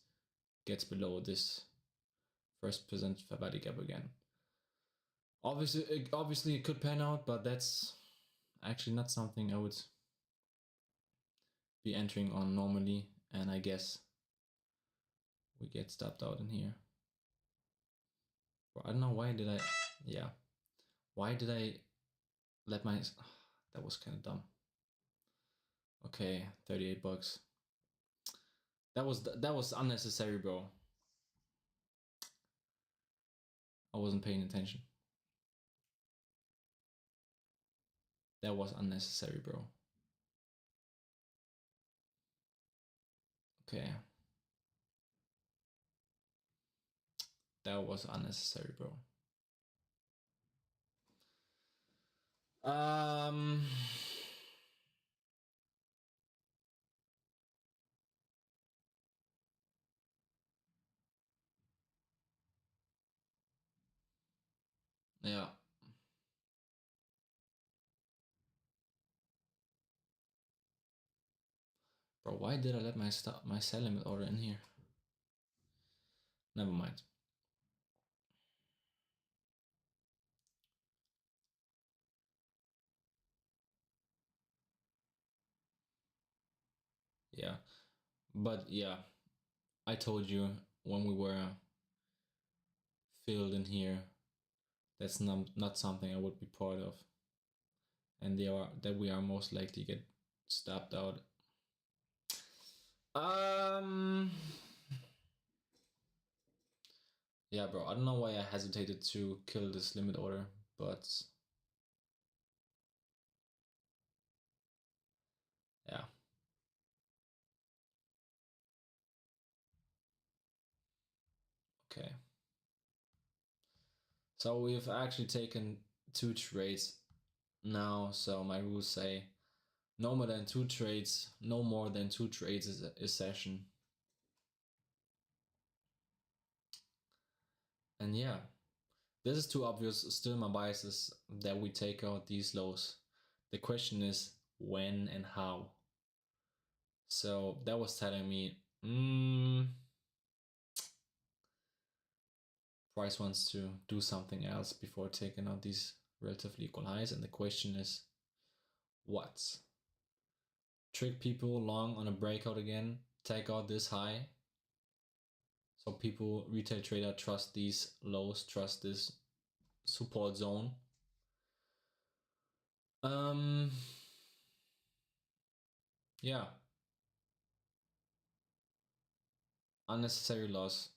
gets below this first percent fair value gap again. Obviously it could pan out, but that's actually not something I would be entering on normally, and I guess we get stopped out in here. Bro, I don't know why did I, yeah, why did I let my, that was kind of dumb. Okay, 38 bucks. That was unnecessary, bro. I wasn't paying attention. That was unnecessary, bro. Okay. That was unnecessary, bro. Yeah. Bro, why did I let my sell limit order in here? Never mind. Yeah. But yeah, I told you when we were filled in here, that's not something I would be part of. And that we are most likely get stopped out. Yeah, bro, I don't know why I hesitated to kill this limit order, but yeah. Okay. So we've actually taken 2 trades now, so my rules say no more than 2 trades, no more than 2 trades is a session. And yeah, this is too obvious. Still my bias is that we take out these lows. The question is when and how. So that was telling me, price wants to do something else before taking out these relatively equal highs. And the question is what? Trick people long on a breakout again, take out this high. So people, retail trader, trust these lows, trust this support zone. Yeah. Unnecessary loss.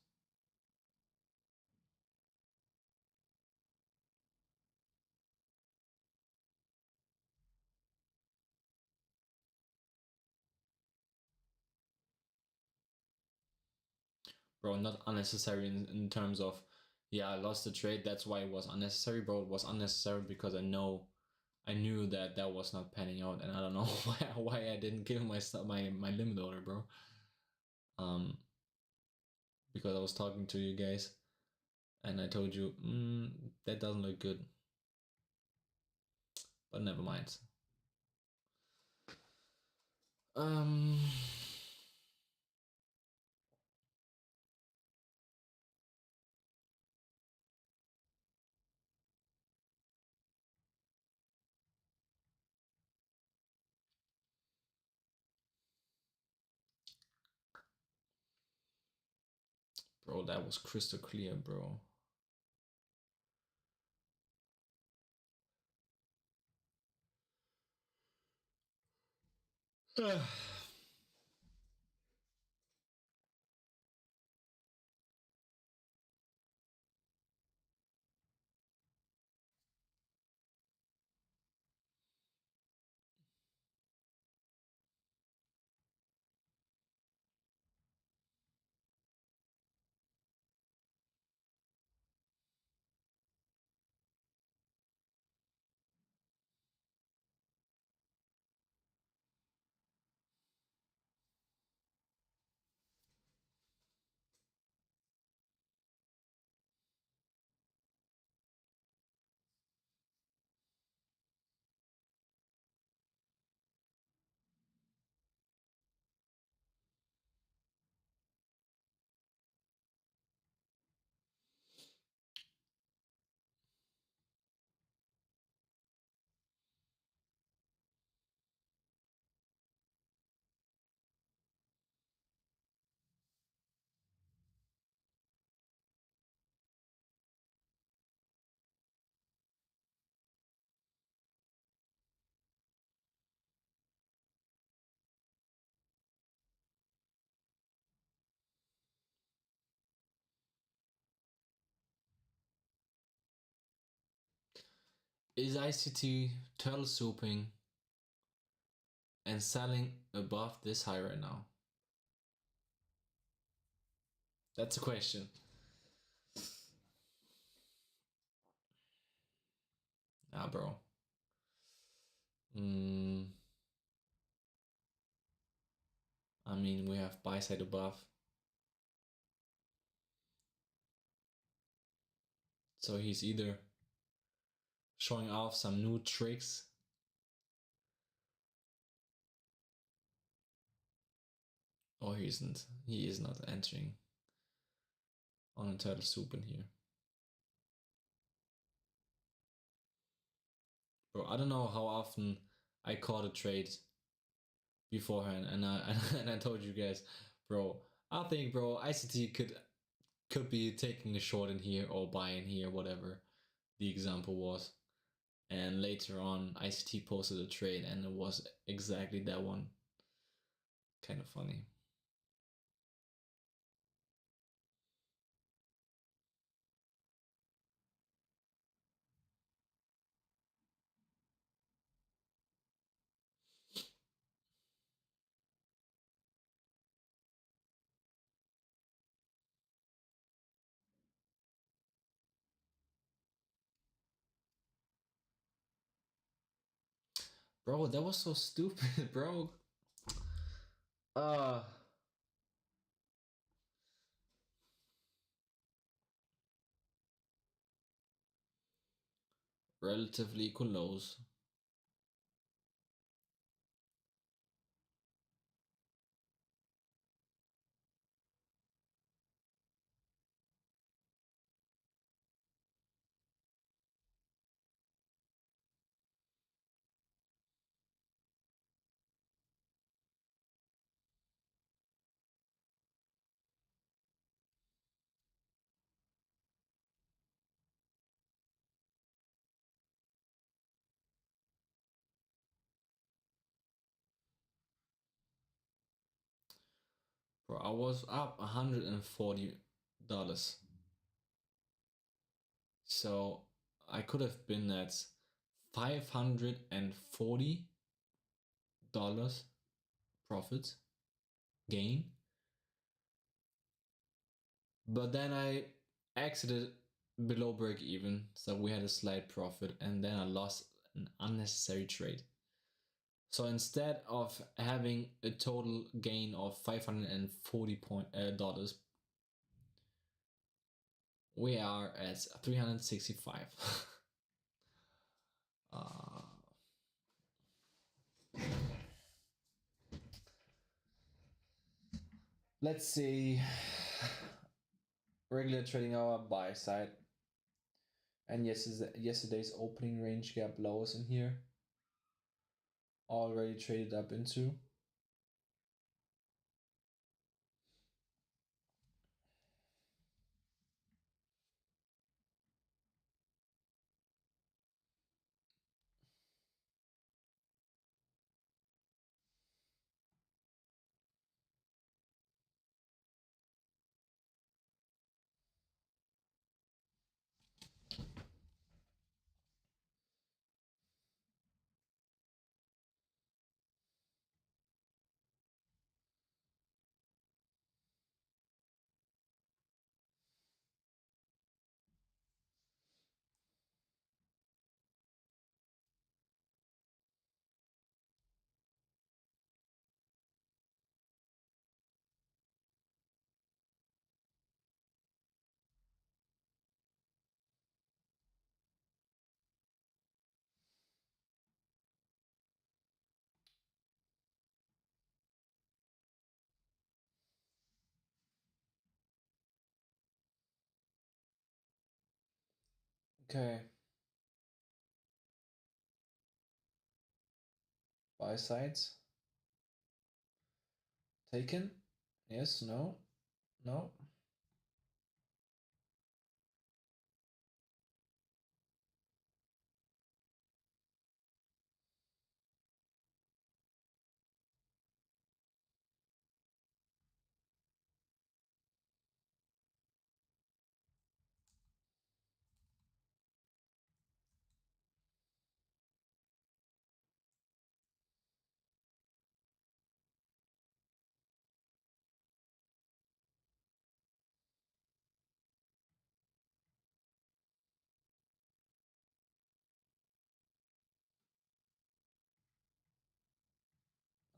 Bro, not unnecessary in terms of, yeah, I lost the trade, that's why it was unnecessary, bro. It was unnecessary because I knew that that was not panning out, and I don't know why I didn't give my limit order, bro. Because I was talking to you guys, and I told you, that doesn't look good. But never mind. Bro, that was crystal clear, bro. Is ICT turtle souping and selling above this high right now? That's a question. Nah, bro. I mean, we have buy side above. So he's either showing off some new tricks or he isn't. He is not entering on a turtle soup in here. Bro, I don't know how often I caught a trade beforehand and I told you guys, bro, I think, bro, ICT could be taking a short in here or buying here, whatever the example was. And later on, ICT posted a trade and it was exactly that one. Kind of funny. Bro, that was so stupid, bro. Uh Relatively equal lows. Bro, I was up $140. So I could have been at $540 profit gain. But then I exited below break even, so we had a slight profit, and then I lost an unnecessary trade. So instead of having a total gain of $540 we are at 365. uh, let's see. Regular trading hour buy side, and yesterday's opening range gap lows in here already traded up into. Okay. Buy sides. Taken. Yes, no, no.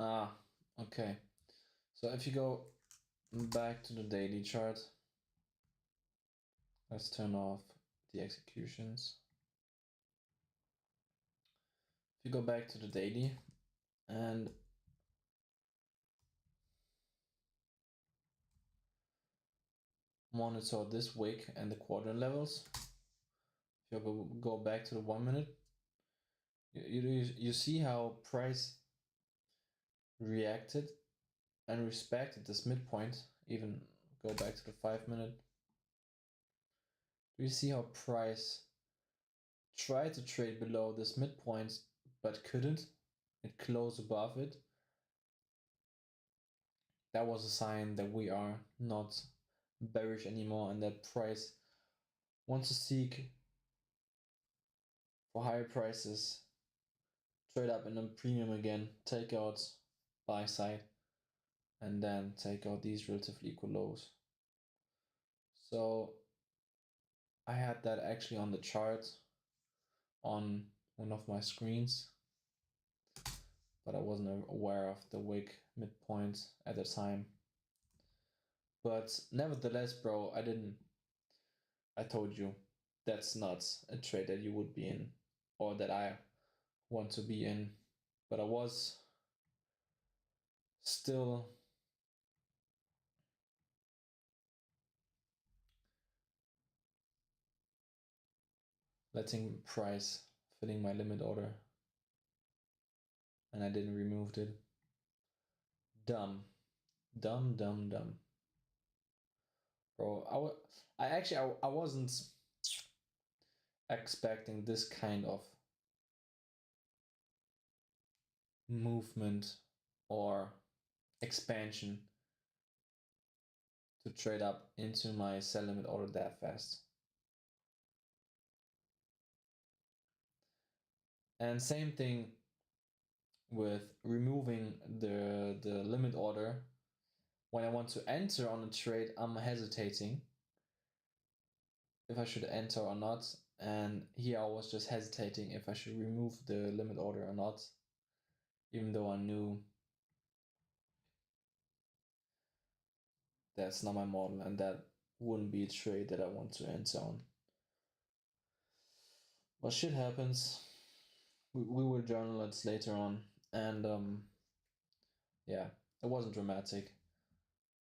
Ah, okay. So if you go back to the daily chart, let's turn off the executions. If you go back to the daily and monitor this wick and the quadrant levels, if you go back to the 1 minute, you see how price reacted and respected this midpoint. Even go back to the 5 minute. Do you see how price tried to trade below this midpoint but couldn't? It closed above it. That was a sign that we are not bearish anymore and that price wants to seek for higher prices, trade up in a premium again, take out buy side, and then take out these relatively equal lows. So I had that actually on the chart on one of my screens, but I wasn't aware of the wick midpoint at the time. But nevertheless, bro, I told you that's not a trade that you would be in or that I want to be in. But I was still letting price filling my limit order and I didn't remove it. Dumb. Dumb, dumb, dumb. Bro, I wasn't expecting this kind of movement or expansion to trade up into my sell limit order that fast. And same thing with removing the limit order. When I want to enter on a trade, I'm hesitating if I should enter or not. And here I was just hesitating if I should remove the limit order or not, even though I knew that's not my model and that wouldn't be a trade that I want to enter on. But shit happens. We will journal it later on, and yeah, it wasn't dramatic.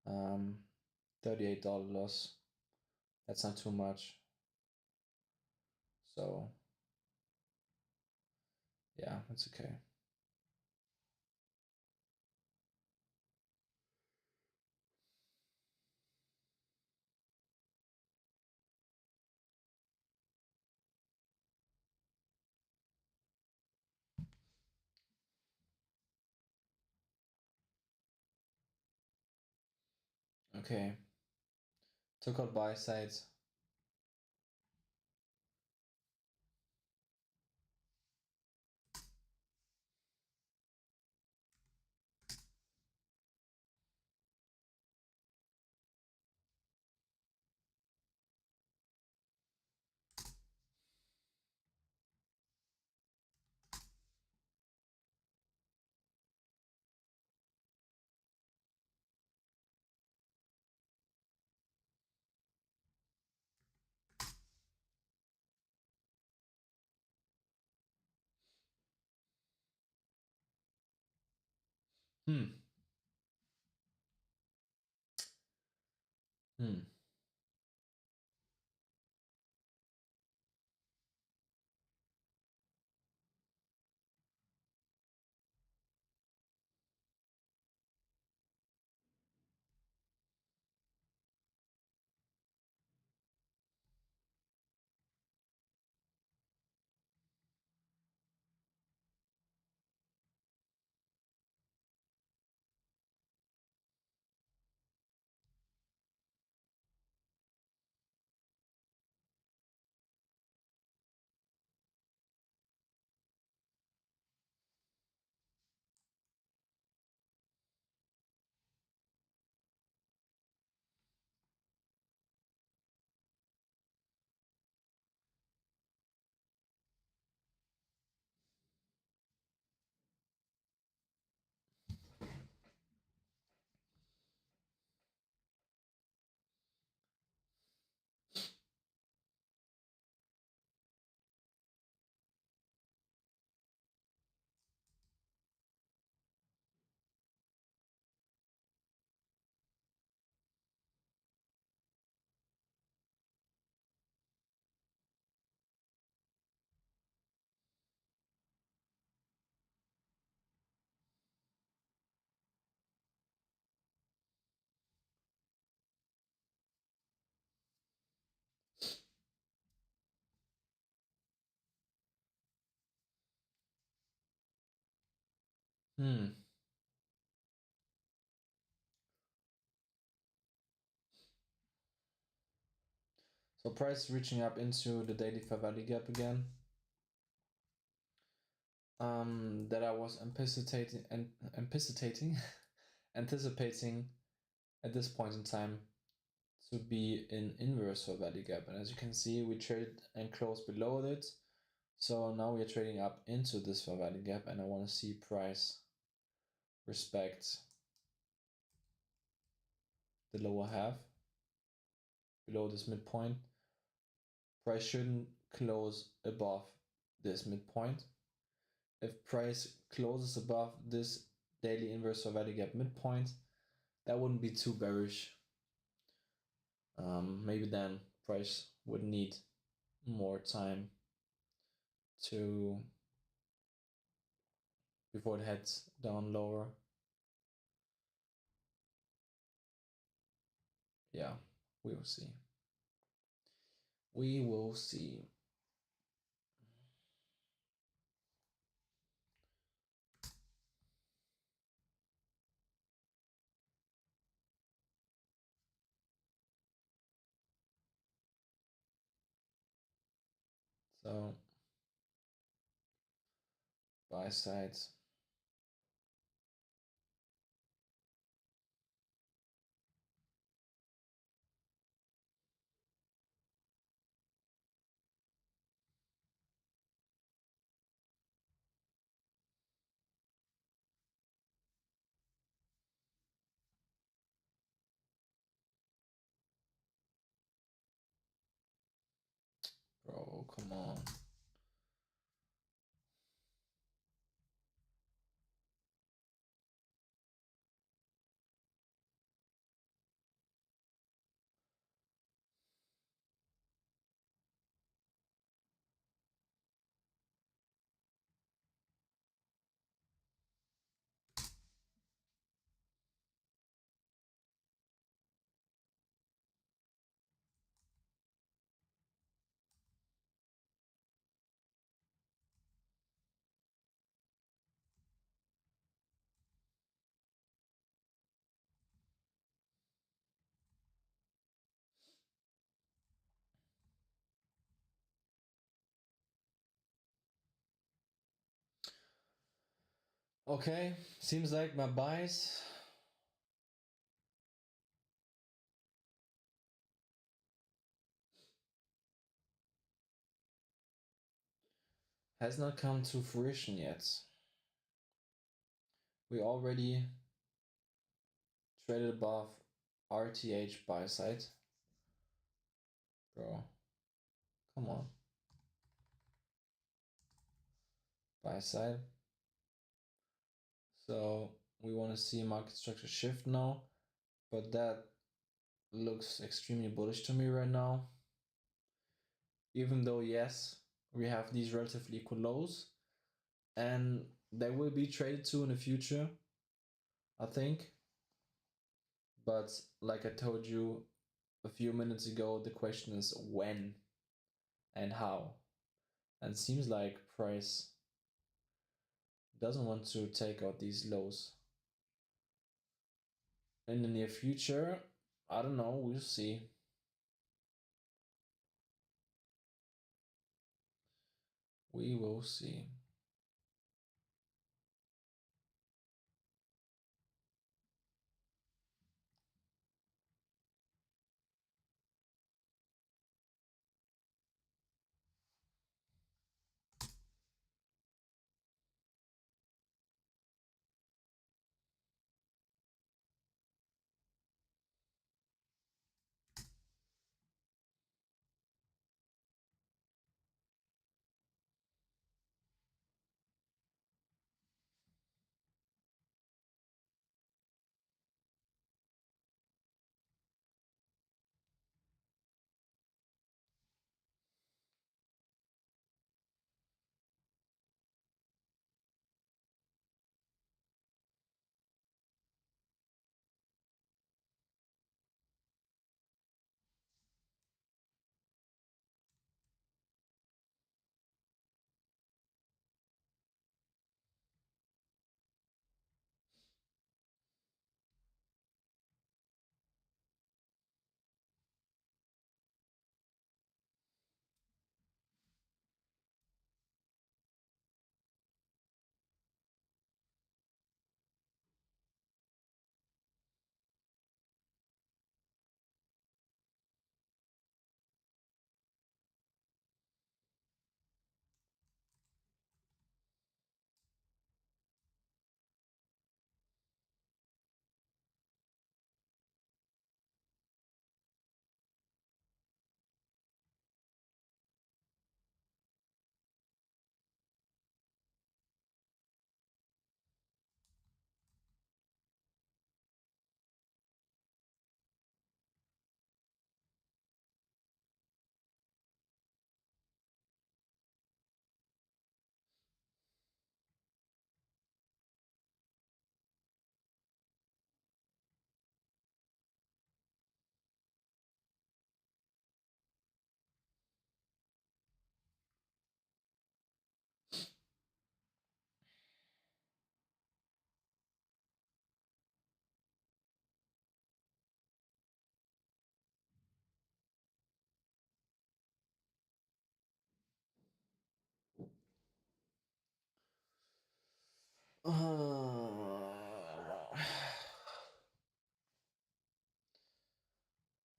$38 loss. That's not too much. So yeah, it's okay. Okay, took out buy sides. Hmm. Hmm. Hmm. So price reaching up into the daily fair value gap again. That I was anticipating at this point in time to be in inverse fair value gap. And as you can see, we traded and closed below it. So now we are trading up into this fair value gap, and I want to see price respect the lower half below this midpoint. Price shouldn't close above this midpoint. If price closes above this daily inverse fair value gap midpoint, that wouldn't be too bearish. Maybe then price would need more time to before it heads down lower. Yeah, we will see. We will see. So buy sides. Bro, come on. Okay, seems like my buys has not come to fruition yet. We already traded above RTH buy side. Bro, come on. Buy side. So we want to see market structure shift now, but that looks extremely bullish to me right now. Even though, yes, we have these relatively equal lows, and they will be traded to in the future, I think. But like I told you a few minutes ago, the question is when and how. And it seems like price doesn't want to take out these lows in the near future. I don't know, we'll see. We will see.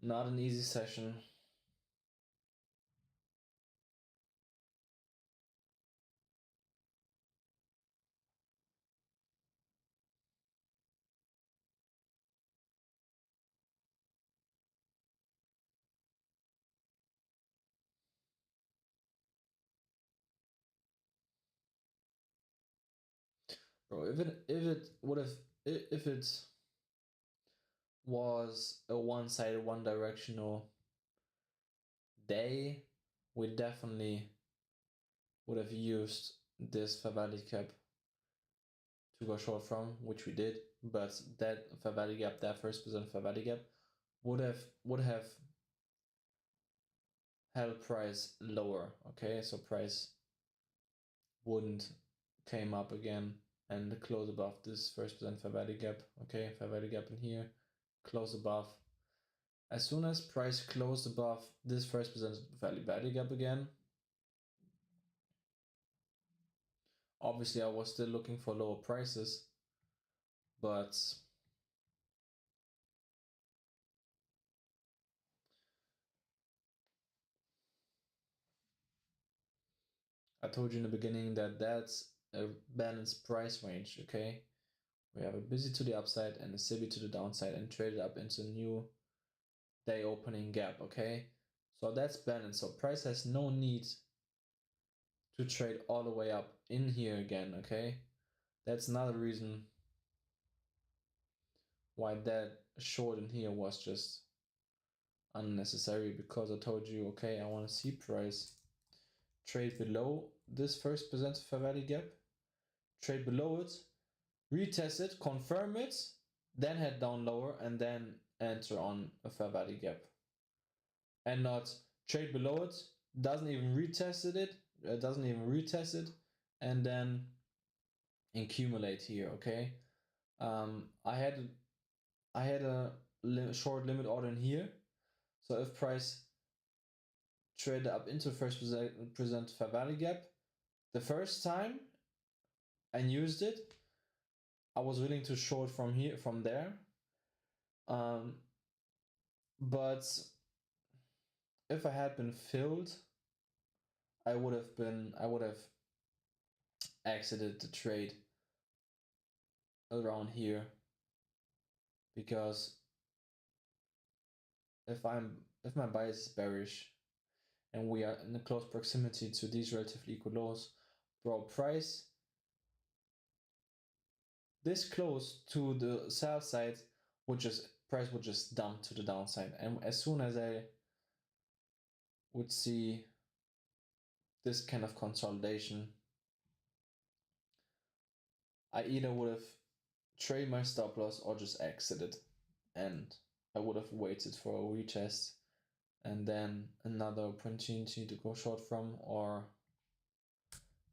Not an easy session. Bro, if it was a one-sided, one-directional day, we definitely would have used this fair value gap to go short from, which we did. But that fair value gap, that first percent fair value gap, would have held price lower. Okay, so price wouldn't came up again and close above this first percent fair value gap. Okay, fair value gap in here, close above. As soon as price closed above this first percent value gap again, obviously I was still looking for lower prices, but I told you in the beginning that that's a balanced price range. Okay, we have a busy to the upside and a SIBI to the downside and traded up into a new day opening gap. Okay, so that's balanced. So price has no need to trade all the way up in here again. Okay, that's another reason why that short in here was just unnecessary, because I told you, okay, I want to see price trade below this first percent fair value gap, trade below it, retest it, confirm it, then head down lower and then enter on a fair value gap, and not trade below it, doesn't even retest it, and then accumulate here. Okay, I had a short limit order in here, so if price trade up into first present fair value gap, the first time and used it, I was willing to short from there. But if I had been filled, I would have exited the trade around here, because if my bias is bearish and we are in a close proximity to these relatively equal lows, bro, price this close to the sell side price would just dump to the downside, and as soon as I would see this kind of consolidation, I either would have traded my stop loss or just exited, and I would have waited for a retest and then another opportunity to go short from, or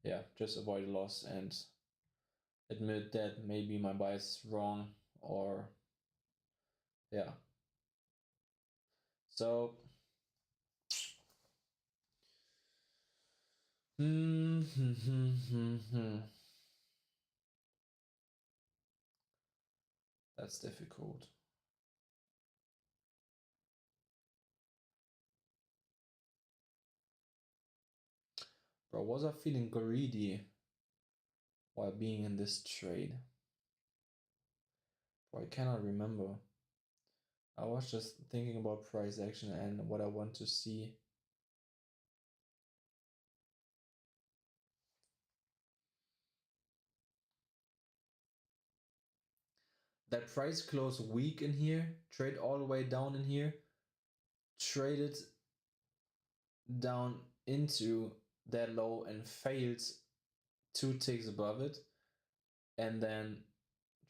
yeah, just avoid a loss and admit that maybe my bias is wrong, or yeah. So that's difficult. Bro, was I feeling greedy while being in this trade? Bro, I cannot remember. I was just thinking about price action and what I want to see. That price close weak in here, trade all the way down in here, traded down into that low and failed 2 ticks above it, and then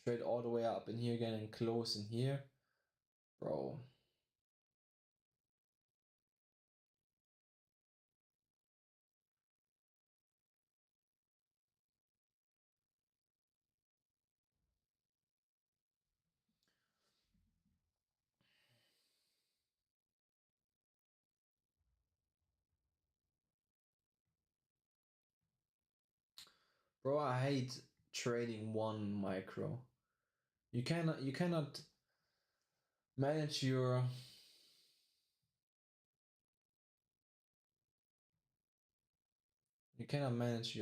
trade all the way up in here again and close in here. Bro, I hate trading one micro. You cannot manage your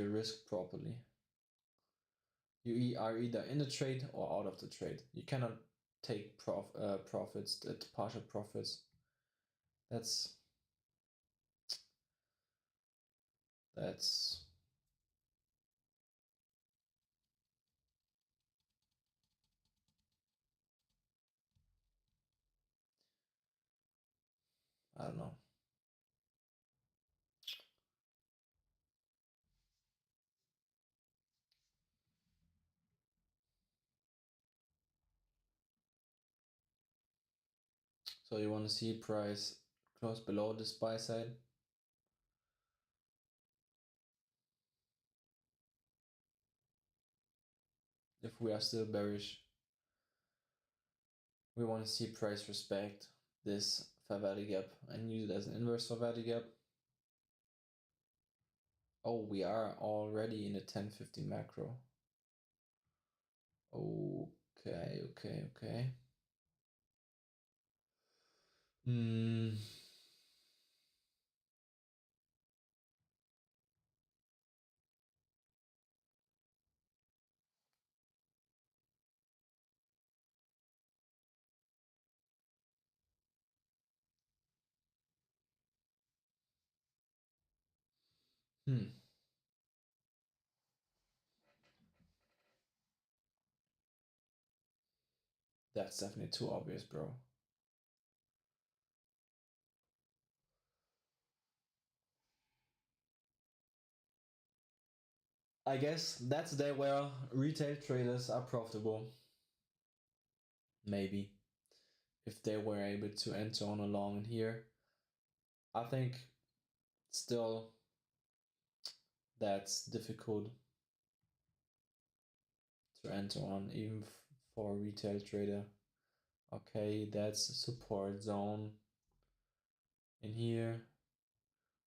risk properly. You are either in the trade or out of the trade. You cannot take profits, partial profits. That's I don't know. So you want to see price close below this buy side. If we are still bearish, we want to see price respect this fair value gap and use it as an inverse fair value gap. Oh, we are already in the 1050 macro. Okay. Hmm. That's definitely too obvious, bro. I guess that's the day where retail traders are profitable. Maybe. If they were able to enter on a long in here. I think still that's difficult to enter on even for a retail trader. Okay, that's support zone in here.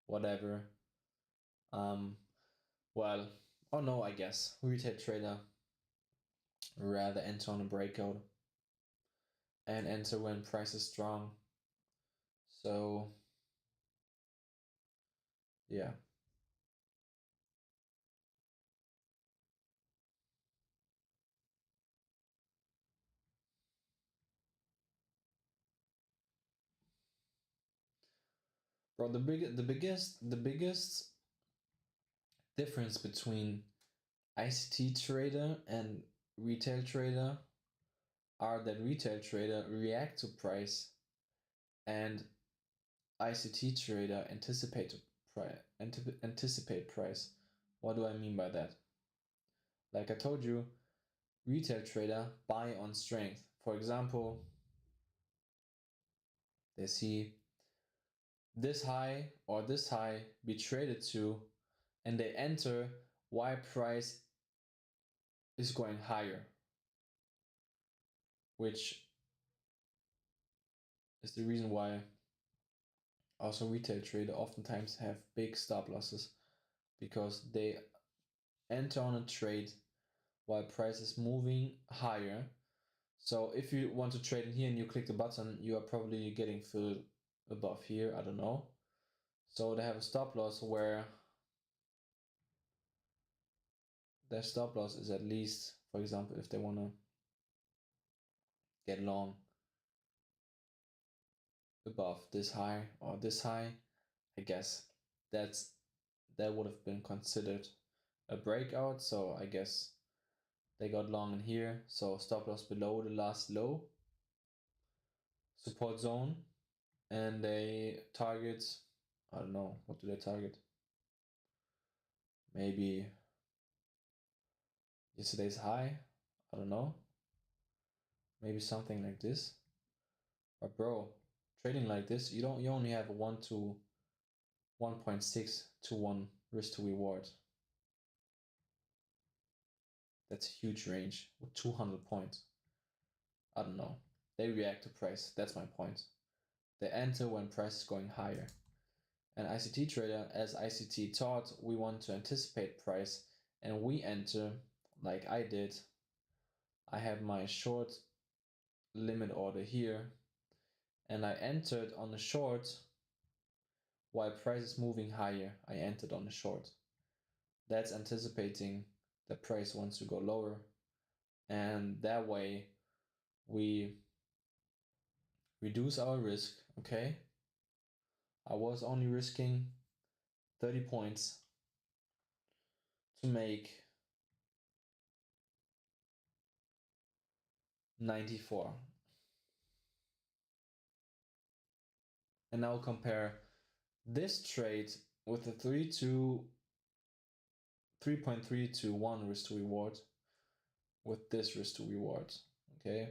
Whatever. Well, oh no, I guess retail trader rather enter on a breakout and enter when price is strong. So yeah. Bro, the biggest difference between ICT trader and retail trader are that retail trader react to price and ICT trader anticipate price. What do I mean by that? Like I told you, retail trader buy on strength. For example, they see this high or this high be traded to, and they enter why price is going higher, which is the reason why also retail trader oftentimes have big stop losses, because they enter on a trade while price is moving higher. So if you want to trade in here and you click the button, you are probably getting filled above here, I don't know. So they have a stop loss where their stop loss is at least, for example, if they want to get long above this high or this high, I guess that would have been considered a breakout. So I guess they got long in here. So stop loss below the last low, support zone, and they target, I don't know, what do they target? Maybe yesterday's high, I don't know. Maybe something like this. But bro, trading like this, you only have a 1.6 to 1 risk to reward. That's a huge range with 200 points. I don't know. They react to price. That's my point. They enter when price is going higher. An ICT trader, as ICT taught, we want to anticipate price and we enter like I did, I had my short limit order here and I entered on the short while price is moving higher. I entered on the short. That's anticipating the price wants to go lower, and that way we reduce our risk. Okay, I was only risking 30 points to make 94. And now compare this trade with the 3.3 to 1 risk to reward with this risk to reward. Okay,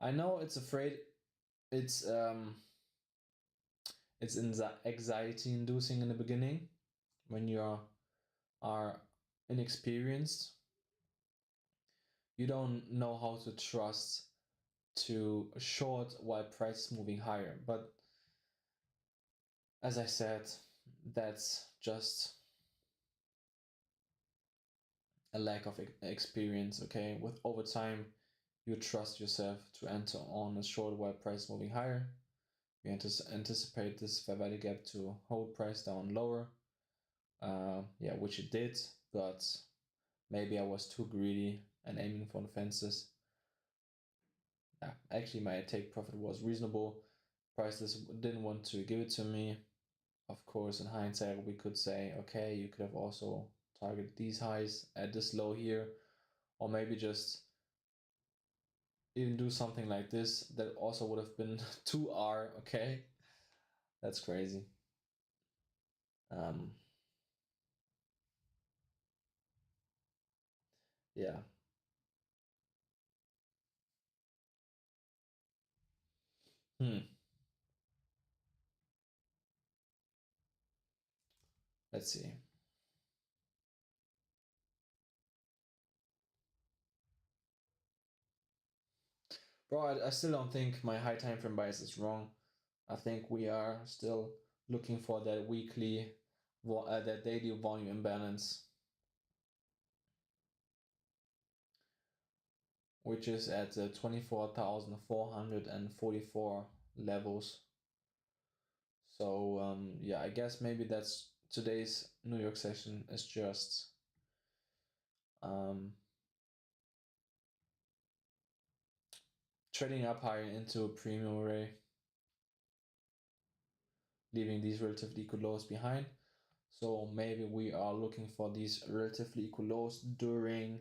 I know it's afraid, it's it's anxiety inducing in the beginning when you are inexperienced. You don't know how to trust to short while price is moving higher. But as I said, that's just a lack of experience. Okay, with over time, you trust yourself to enter on a short while price moving higher. You anticipate this fair value gap to hold price down lower. Yeah, which it did, but maybe I was too greedy and aiming for the fences. Yeah, actually my take profit was reasonable. Prices didn't want to give it to me. Of course, in hindsight, we could say, okay, you could have also targeted these highs at this low here, or maybe just even do something like this. That also would have been 2R. Okay, that's crazy. Um, yeah. Hmm. Let's see. Bro, I still don't think my high time frame bias is wrong. I think we are still looking for that weekly, that daily volume imbalance, which is at 24,444 levels. So yeah, I guess maybe that's today's New York session is just um, trading up higher into a premium array, leaving these relatively equal lows behind. So maybe we are looking for these relatively equal lows during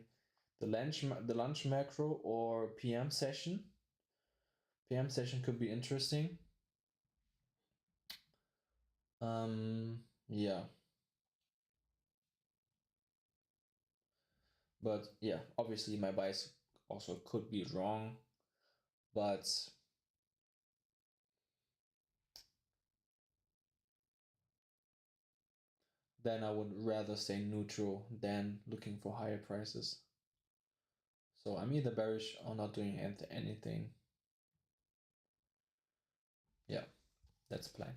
the lunch macro or PM session. PM session could be interesting. Yeah. But yeah, obviously my bias also could be wrong, but then I would rather stay neutral than looking for higher prices. So I'm either bearish or not doing anything. Yeah, that's a plan.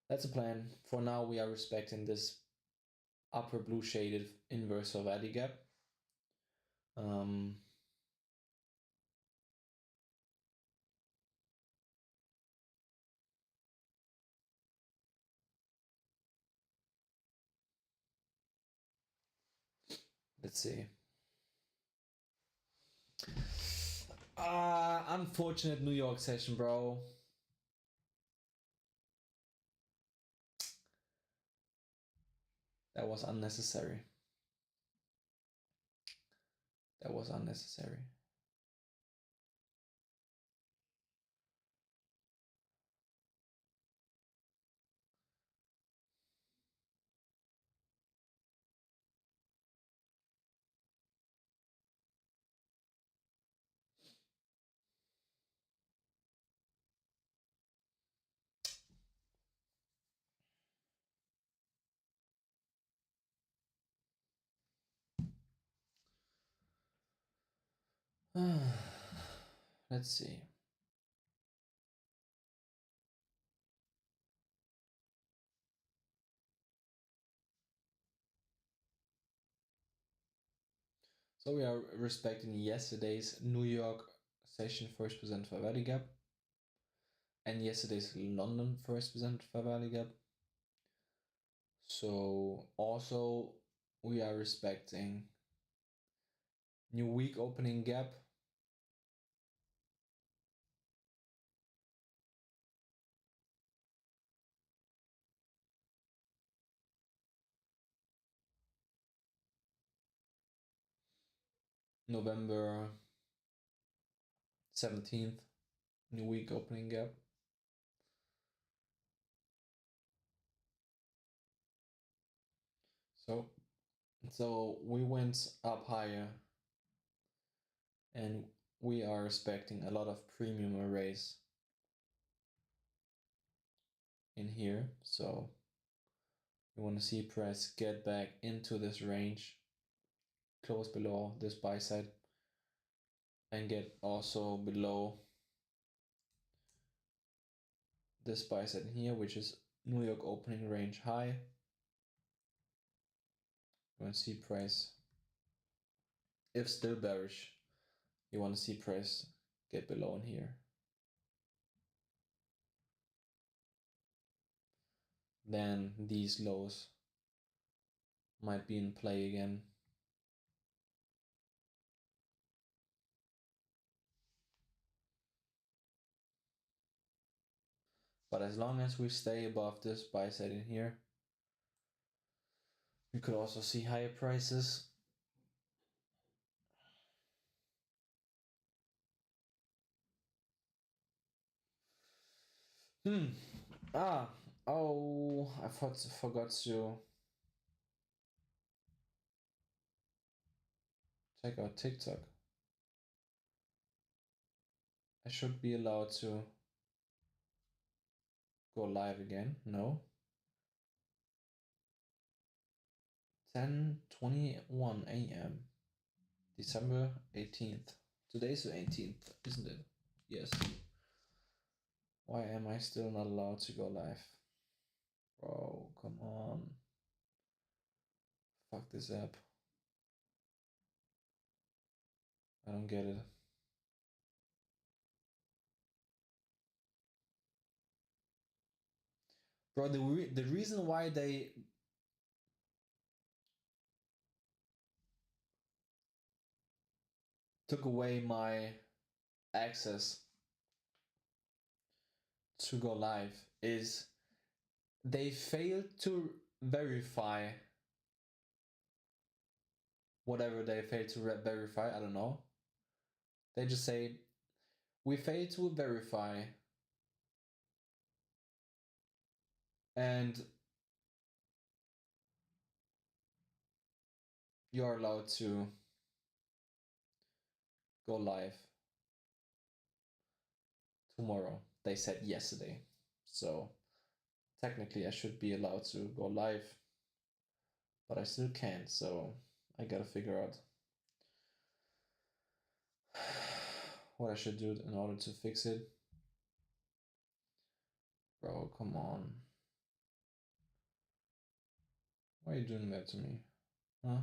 That's a plan. For now, we are respecting this upper blue shaded inverse of value gap. Um, let's see. Unfortunate New York session, bro. That was unnecessary. That was unnecessary. Let's see. So we are respecting yesterday's New York session first percent fair value gap and yesterday's London first percent fair value gap. So also we are respecting new week opening gap. November 17th, new week opening gap. So we went up higher and we are expecting a lot of premium arrays in here. So we want to see price get back into this range, close below this buy side, and get also below this buy side here, which is New York opening range high. You want to see price, if still bearish, you want to see price get below in here. Then these lows might be in play again. But as long as we stay above this buy side in here, we could also see higher prices. I forgot to check out TikTok. I should be allowed to go live again. No. 10:21 a.m. December 18th. Today's the 18th, isn't it? Yes. Why am I still not allowed to go live? Bro, come on. Fuck this app. I don't get it. Bro, the reason why they took away my access to go live is they failed to verify whatever they failed to verify. I don't know. They just say, we failed to verify, and you're allowed to go live tomorrow. They said yesterday. So technically I should be allowed to go live, but I still can't. So I gotta figure out what I should do in order to fix it. Bro, come on. Why are you doing that to me? Huh?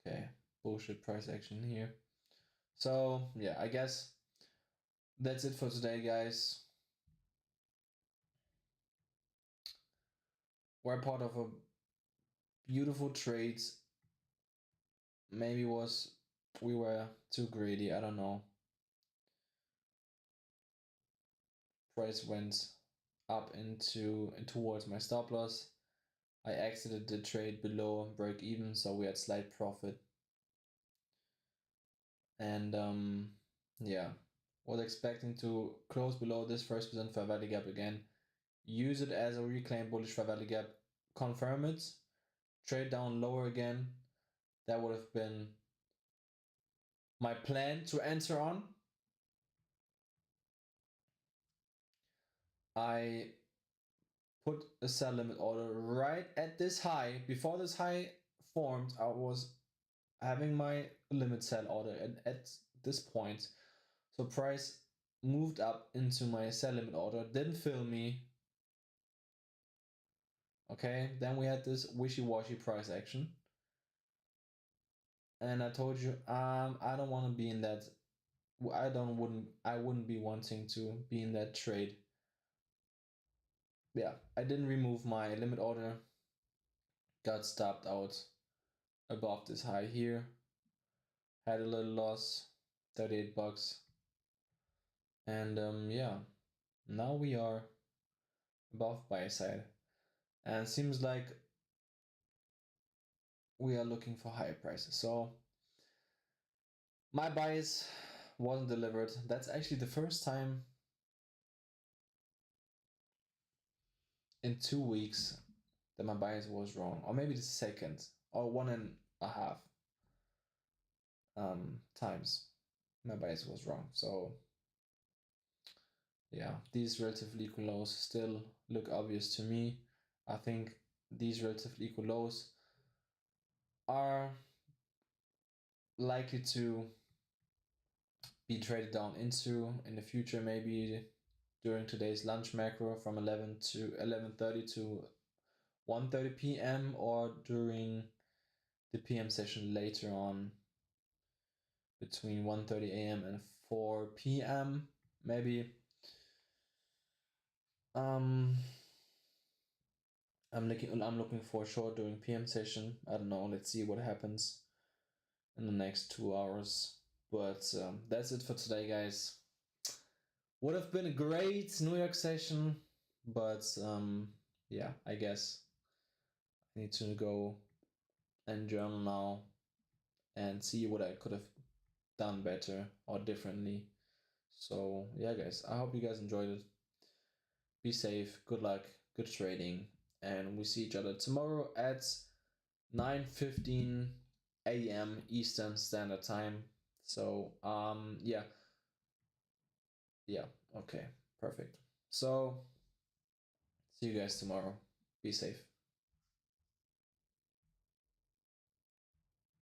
Okay, bullshit price action here. So yeah, I guess that's it for today, guys. We're part of a beautiful trade. Maybe we were too greedy, I don't know. Price went up into towards my stop loss. I exited the trade below break even, so we had slight profit. And yeah, was expecting to close below this first percent fair value gap again. Use it as a reclaimed bullish fair value gap. Confirm it. Trade down lower again. That would have been my plan to enter on. I put a sell limit order right at this high. Before this high formed, I was having my limit sell order at this point. So price moved up into my sell limit order, didn't fill me. Okay, then we had this wishy-washy price action. and I told you I don't want to be in that. I wouldn't be wanting to be in that trade. Yeah, I didn't remove my limit order. Got stopped out above this high here. Had a little loss, 38 bucks. And yeah, now we are above buy side. And seems like we are looking for higher prices. So my bias wasn't delivered. That's actually the first time in 2 weeks that my bias was wrong, or maybe the second, or 1.5 times my bias was wrong. So yeah, these relatively equal lows still look obvious to me. I think these relatively equal lows are likely to be traded down into in the future, maybe during today's lunch macro from 11:30 to 1:30 p.m. or during the PM session later on between 1:30 a.m. and 4 p.m. maybe. Um, I'm looking for a short during PM session. I don't know. Let's see what happens in the next 2 hours. But that's it for today, guys. Would have been a great New York session, but yeah, I guess I need to go and journal now and see what I could have done better or differently. So yeah, guys, I hope you guys enjoyed it. Be safe, good luck, good trading, and we see each other tomorrow at 9:15 a.m. Eastern Standard Time. So yeah, okay, perfect. So see you guys tomorrow. Be safe.